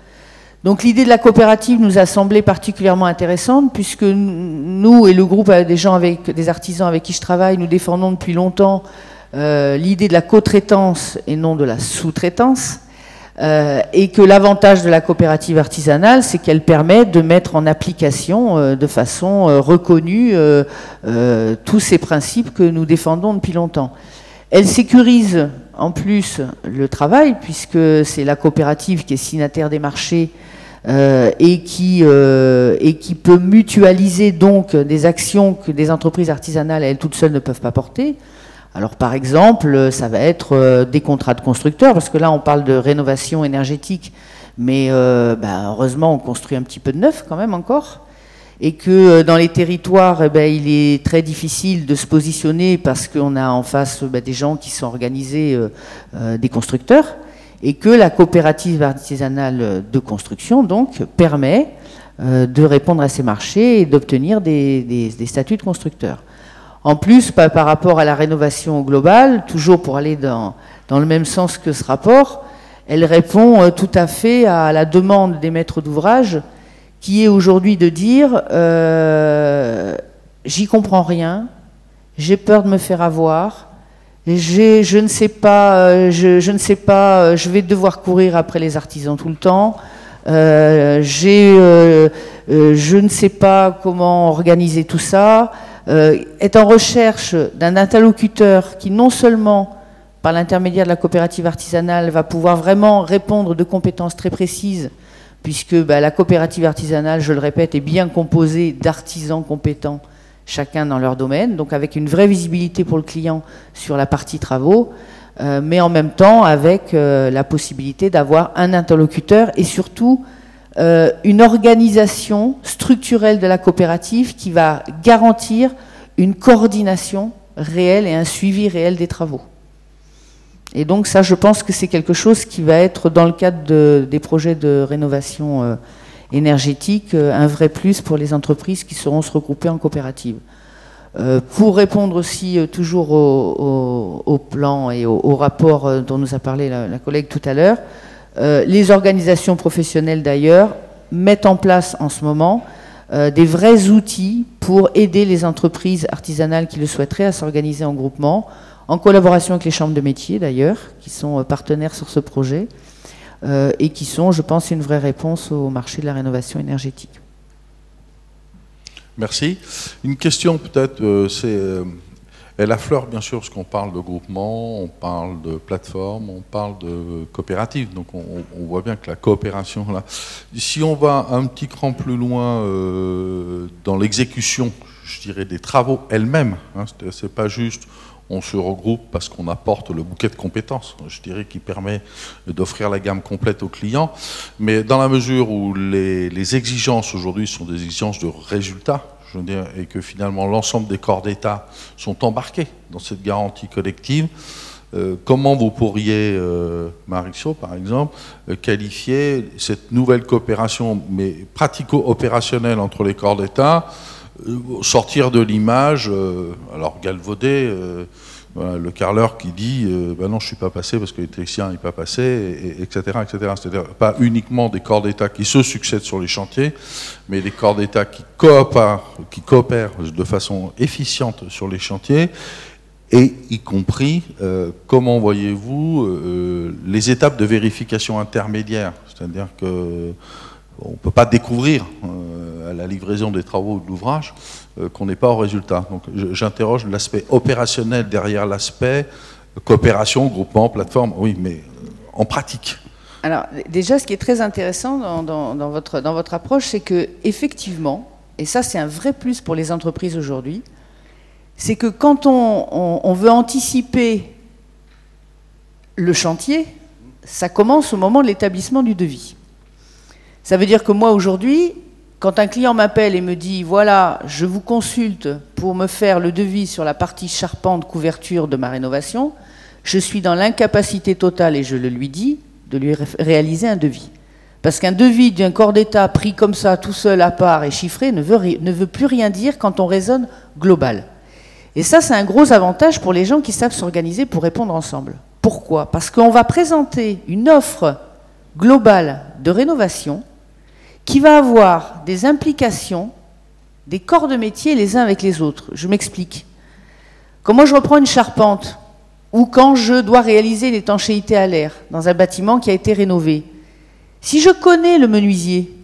Donc l'idée de la coopérative nous a semblé particulièrement intéressante puisque nous et le groupe des artisans avec qui je travaille, nous défendons depuis longtemps l'idée de la co-traitance et non de la sous-traitance et que l'avantage de la coopérative artisanale, c'est qu'elle permet de mettre en application de façon reconnue tous ces principes que nous défendons depuis longtemps. Elle sécurise en plus le travail puisque c'est la coopérative qui est signataire des marchés et qui peut mutualiser donc des actions que des entreprises artisanales elles toutes seules ne peuvent pas porter. Alors par exemple, ça va être des contrats de constructeurs, parce que là on parle de rénovation énergétique, mais heureusement on construit un petit peu de neuf quand même encore, et que dans les territoires, il est très difficile de se positionner parce qu'on a en face des gens qui sont organisés, des constructeurs, et que la coopérative artisanale de construction donc permet de répondre à ces marchés et d'obtenir des statuts de constructeur. En plus, par rapport à la rénovation globale, toujours pour aller dans le même sens que ce rapport, elle répond tout à fait à la demande des maîtres d'ouvrage, qui est aujourd'hui de dire j'y comprends rien, j'ai peur de me faire avoir, je ne sais pas, je vais devoir courir après les artisans tout le temps, je ne sais pas comment organiser tout ça, est en recherche d'un interlocuteur qui non seulement par l'intermédiaire de la coopérative artisanale va pouvoir vraiment répondre de compétences très précises, puisque la coopérative artisanale, je le répète, est bien composée d'artisans compétents, chacun dans leur domaine, donc avec une vraie visibilité pour le client sur la partie travaux, mais en même temps avec la possibilité d'avoir un interlocuteur et surtout une organisation structurelle de la coopérative qui va garantir une coordination réelle et un suivi réel des travaux. Et donc ça, je pense que c'est quelque chose qui va être, dans le cadre des projets de rénovation énergétique, un vrai plus pour les entreprises qui seront se regrouper en coopérative. Pour répondre aussi toujours au plan et au rapport dont nous a parlé la collègue tout à l'heure, les organisations professionnelles d'ailleurs mettent en place en ce moment des vrais outils pour aider les entreprises artisanales qui le souhaiteraient à s'organiser en groupement, en collaboration avec les chambres de métiers d'ailleurs, qui sont partenaires sur ce projet, et qui sont, je pense, une vraie réponse au marché de la rénovation énergétique. Merci. Une question peut-être, elle affleure bien sûr parce qu'on parle de groupement, on parle de plateforme, on parle de coopérative, donc on voit bien que la coopération, là, si on va un petit cran plus loin dans l'exécution, je dirais, des travaux elles-mêmes, hein, c'est pas juste on se regroupe parce qu'on apporte le bouquet de compétences, je dirais, qui permet d'offrir la gamme complète aux clients. Mais dans la mesure où les exigences aujourd'hui sont des exigences de résultats, je veux dire, et que finalement l'ensemble des corps d'État sont embarqués dans cette garantie collective, comment vous pourriez, Marie-Claude par exemple, qualifier cette nouvelle coopération, mais pratico-opérationnelle entre les corps d'État, sortir de l'image, alors galvaudé, voilà, le carreleur qui dit ben non, je ne suis pas passé parce que l'électricien n'est pas passé, etc. C'est-à-dire pas uniquement des corps d'État qui se succèdent sur les chantiers, mais des corps d'État qui coopèrent de façon efficiente sur les chantiers, et y compris, comment voyez-vous les étapes de vérification intermédiaire, c'est-à-dire que on ne peut pas découvrir à la livraison des travaux ou de l'ouvrage qu'on n'est pas au résultat. Donc j'interroge l'aspect opérationnel derrière l'aspect coopération, groupement, plateforme, oui, mais en pratique. Alors déjà, ce qui est très intéressant dans votre approche, c'est que effectivement, et ça c'est un vrai plus pour les entreprises aujourd'hui, c'est que quand on veut anticiper le chantier, ça commence au moment de l'établissement du devis. Ça veut dire que moi, aujourd'hui, quand un client m'appelle et me dit « Voilà, je vous consulte pour me faire le devis sur la partie charpente, couverture de ma rénovation », je suis dans l'incapacité totale, et je le lui dis, de lui réaliser un devis. Parce qu'un devis d'un corps d'État pris comme ça, tout seul, à part et chiffré, ne veut plus rien dire quand on raisonne global. Et ça, c'est un gros avantage pour les gens qui savent s'organiser pour répondre ensemble. Pourquoi ? Parce qu'on va présenter une offre globale de rénovation qui va avoir des implications des corps de métier les uns avec les autres. Je m'explique. Quand moi je reprends une charpente, ou quand je dois réaliser l'étanchéité à l'air dans un bâtiment qui a été rénové, si je connais le menuisier,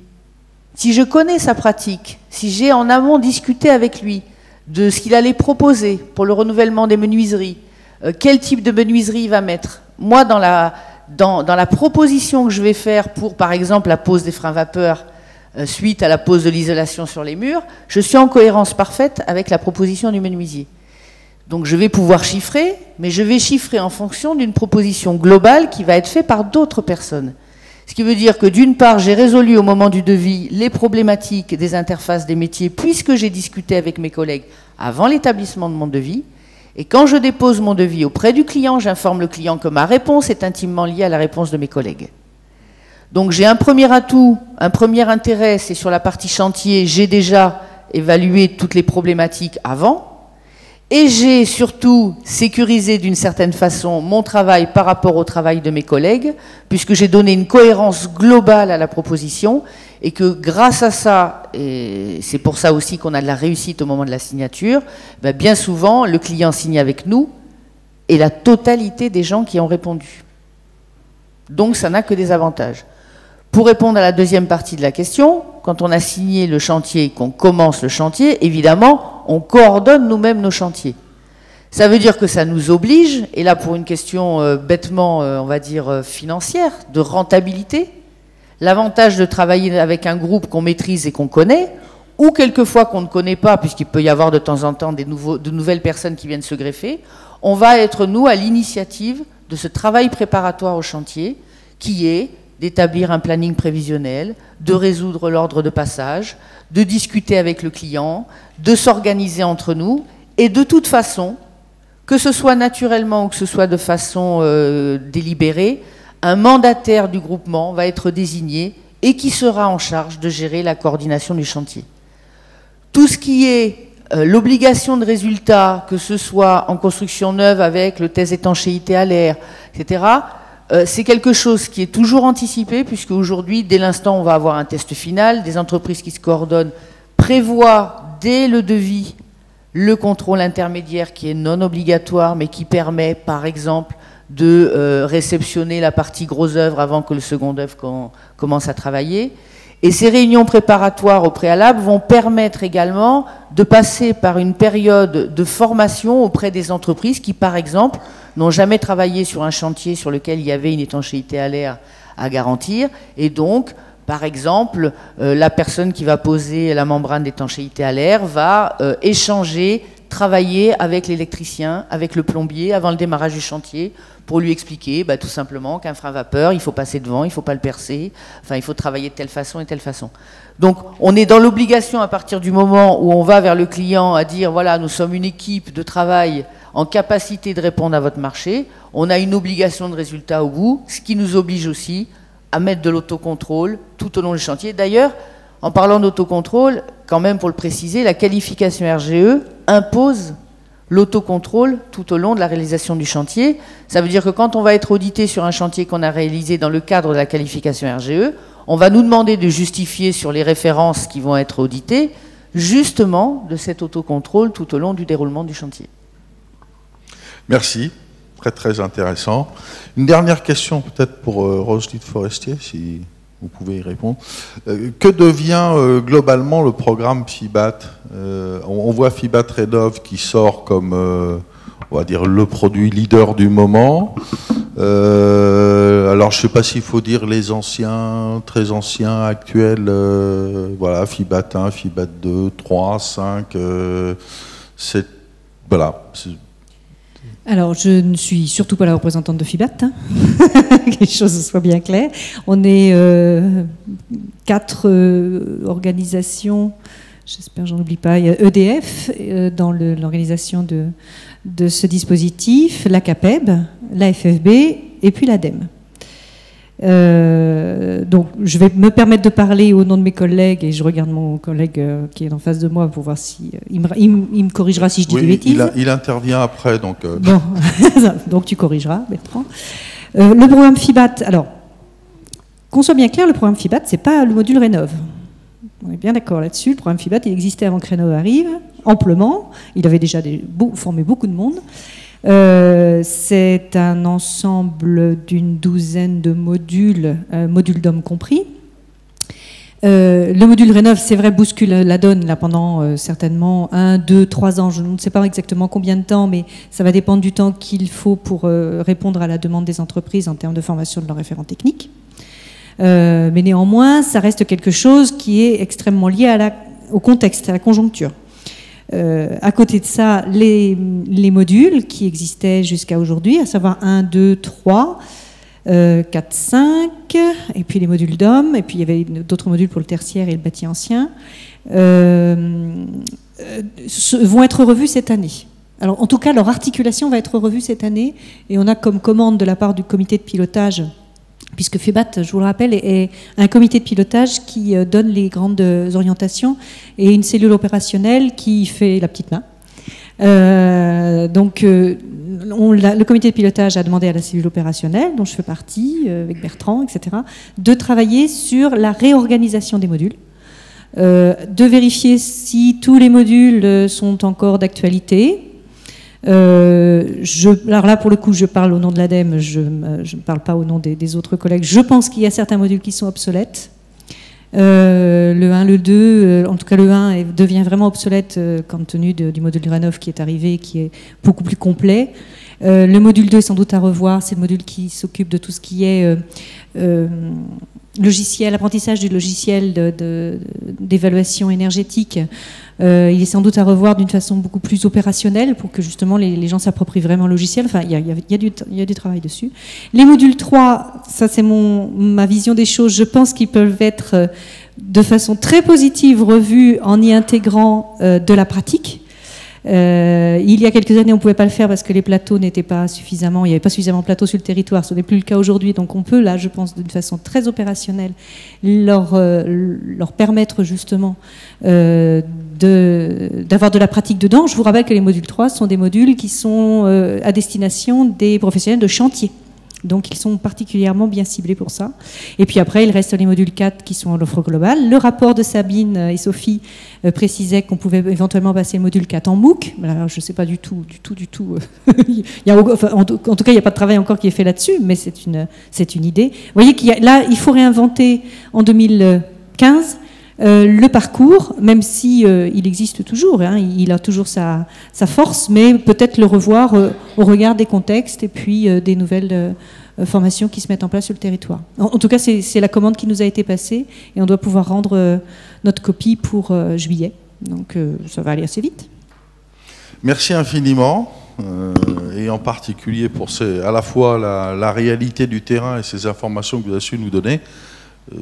si je connais sa pratique, si j'ai en amont discuté avec lui de ce qu'il allait proposer pour le renouvellement des menuiseries, quel type de menuiserie il va mettre, moi dans la proposition que je vais faire pour, par exemple, la pose des freins vapeur suite à la pose de l'isolation sur les murs, je suis en cohérence parfaite avec la proposition du menuisier. Donc je vais pouvoir chiffrer, mais je vais chiffrer en fonction d'une proposition globale qui va être faite par d'autres personnes. Ce qui veut dire que d'une part, j'ai résolu au moment du devis les problématiques des interfaces des métiers, puisque j'ai discuté avec mes collègues avant l'établissement de mon devis, Et quand je dépose mon devis auprès du client, j'informe le client que ma réponse est intimement liée à la réponse de mes collègues. Donc j'ai un premier atout, un premier intérêt, c'est sur la partie chantier, j'ai déjà évalué toutes les problématiques avant, et j'ai surtout sécurisé d'une certaine façon mon travail par rapport au travail de mes collègues, puisque j'ai donné une cohérence globale à la proposition, et que grâce à ça, et c'est pour ça aussi qu'on a de la réussite au moment de la signature, bien souvent le client signe avec nous, et la totalité des gens qui ont répondu. Donc ça n'a que des avantages. Pour répondre à la deuxième partie de la question, quand on a signé le chantier et qu'on commence le chantier, évidemment, on coordonne nous-mêmes nos chantiers. Ça veut dire que ça nous oblige, et là pour une question bêtement, on va dire, financière, de rentabilité, l'avantage de travailler avec un groupe qu'on maîtrise et qu'on connaît, ou quelquefois qu'on ne connaît pas, puisqu'il peut y avoir de temps en temps de nouvelles personnes qui viennent se greffer, on va être, nous, à l'initiative de ce travail préparatoire au chantier, qui est d'établir un planning prévisionnel, de résoudre l'ordre de passage, de discuter avec le client, de s'organiser entre nous, et de toute façon, que ce soit naturellement ou que ce soit de façon délibérée, un mandataire du groupement va être désigné et qui sera en charge de gérer la coordination du chantier. Tout ce qui est l'obligation de résultat, que ce soit en construction neuve avec le test d'étanchéité à l'air, etc., c'est quelque chose qui est toujours anticipé, puisque aujourd'hui, dès l'instant où on va avoir un test final, des entreprises qui se coordonnent prévoient dès le devis le contrôle intermédiaire qui est non obligatoire, mais qui permet, par exemple, de réceptionner la partie gros œuvre avant que le second œuvre commence à travailler. Et ces réunions préparatoires au préalable vont permettre également de passer par une période de formation auprès des entreprises qui, par exemple, n'ont jamais travaillé sur un chantier sur lequel il y avait une étanchéité à l'air à garantir. Et donc, par exemple, la personne qui va poser la membrane d'étanchéité à l'air va échanger, travailler avec l'électricien, avec le plombier avant le démarrage du chantier pour lui expliquer tout simplement qu'un frein vapeur, il faut passer devant, il ne faut pas le percer, enfin il faut travailler de telle façon et telle façon. Donc on est dans l'obligation à partir du moment où on va vers le client à dire voilà, nous sommes une équipe de travail en capacité de répondre à votre marché, on a une obligation de résultat au bout, ce qui nous oblige aussi à mettre de l'autocontrôle tout au long du chantier. D'ailleurs, en parlant d'autocontrôle, quand même pour le préciser, la qualification RGE impose l'autocontrôle tout au long de la réalisation du chantier. Ça veut dire que quand on va être audité sur un chantier qu'on a réalisé dans le cadre de la qualification RGE, on va nous demander de justifier sur les références qui vont être auditées, justement de cet autocontrôle tout au long du déroulement du chantier. Merci, très très intéressant. Une dernière question peut-être pour Rose-Lyd Forestier, si vous pouvez y répondre. Que devient globalement le programme FIBAT? On voit FIBAT Rénov qui sort comme, on va dire, le produit leader du moment. Alors je ne sais pas s'il faut dire les anciens, très anciens, actuels, voilà, FIBAT 1, FIBAT 2, 3, 5, voilà. Alors, je ne suis surtout pas la représentante de FIBAT, hein. Que les choses soient bien claires. On est 4 organisations, j'espère que j'en oublie pas, il y a EDF dans l'organisation de ce dispositif, la CAPEB, la FFB et puis l'ADEME. Donc, je vais me permettre de parler au nom de mes collègues et je regarde mon collègue qui est en face de moi pour voir si il me corrigera si je dis des bêtises. Il intervient après, donc. Bon, donc tu corrigeras, Bertrand. Le programme FIBAT, alors, qu'on soit bien clair, le programme FIBAT, c'est pas le module Rénov. On est bien d'accord là-dessus. Le programme FIBAT, il existait avant que Rénov arrive, amplement. Il avait déjà formé beaucoup de monde. C'est un ensemble d'une douzaine de modules, modules d'hommes compris. Le module Rénov, c'est vrai, bouscule la donne là, pendant certainement 1, 2, 3 ans. Je ne sais pas exactement combien de temps, mais ça va dépendre du temps qu'il faut pour répondre à la demande des entreprises en termes de formation de leurs référents techniques. Mais néanmoins, ça reste quelque chose qui est extrêmement lié au contexte, à la conjoncture. À côté de ça, les modules qui existaient jusqu'à aujourd'hui, à savoir 1, 2, 3, 4, 5, et puis les modules d'hommes, et puis il y avait d'autres modules pour le tertiaire et le bâti ancien, vont être revus cette année. Alors, en tout cas, leur articulation va être revue cette année, et on a comme commande de la part du comité de pilotage, puisque FEBAT, je vous le rappelle, est un comité de pilotage qui donne les grandes orientations, et une cellule opérationnelle qui fait la petite main. Le comité de pilotage a demandé à la cellule opérationnelle, dont je fais partie, avec Bertrand, etc., de travailler sur la réorganisation des modules, de vérifier si tous les modules sont encore d'actualité. Alors là, pour le coup, je parle au nom de l'ADEME, je ne parle pas au nom des autres collègues. Je pense qu'il y a certains modules qui sont obsolètes. Le 1, le 2, en tout cas le 1 devient vraiment obsolète compte tenu du module du Ranov qui est arrivé, qui est beaucoup plus complet. Le module 2 est sans doute à revoir, c'est le module qui s'occupe de tout ce qui est logiciel, apprentissage du logiciel d'évaluation énergétique. Il est sans doute à revoir d'une façon beaucoup plus opérationnelle pour que justement les gens s'approprient vraiment le logiciel. Enfin, il y a du travail dessus. Les modules 3, ça c'est ma vision des choses, je pense qu'ils peuvent être de façon très positive revus en y intégrant de la pratique. Il y a quelques années, on ne pouvait pas le faire parce que les plateaux n'étaient pas suffisamment, il n'y avait pas suffisamment de plateaux sur le territoire, ce n'est plus le cas aujourd'hui, donc on peut là, je pense, d'une façon très opérationnelle, leur permettre justement d'avoir de la pratique dedans. Je vous rappelle que les modules 3 sont des modules qui sont à destination des professionnels de chantier. Donc ils sont particulièrement bien ciblés pour ça. Et puis après, il reste les modules 4 qui sont l'offre globale. Le rapport de Sabine et Sophie précisait qu'on pouvait éventuellement passer le module 4 en MOOC. Alors, je ne sais pas du tout. En tout cas, il n'y a pas de travail encore qui est fait là-dessus, mais c'est une idée. Vous voyez là, il faut réinventer en 2015 le parcours, même si il existe toujours, hein, il a toujours sa force, mais peut-être le revoir au regard des contextes et puis des nouvelles formations qui se mettent en place sur le territoire. En tout cas, c'est la commande qui nous a été passée et on doit pouvoir rendre notre copie pour juillet. Donc ça va aller assez vite. Merci infiniment, et en particulier pour à la fois la réalité du terrain et ces informations que vous avez su nous donner.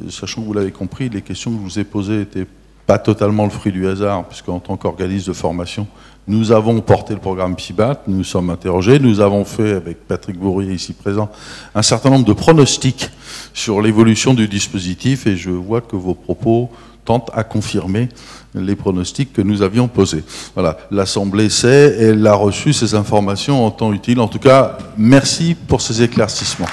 Sachant que vous l'avez compris, les questions que je vous ai posées n'étaient pas totalement le fruit du hasard, puisqu'en tant qu'organisme de formation, nous avons porté le programme PIBAT, nous nous sommes interrogés, nous avons fait, avec Patrick Bourrier ici présent, un certain nombre de pronostics sur l'évolution du dispositif, et je vois que vos propos tentent à confirmer les pronostics que nous avions posés. Voilà, l'Assemblée sait, elle a reçu ces informations en temps utile. En tout cas, merci pour ces éclaircissements.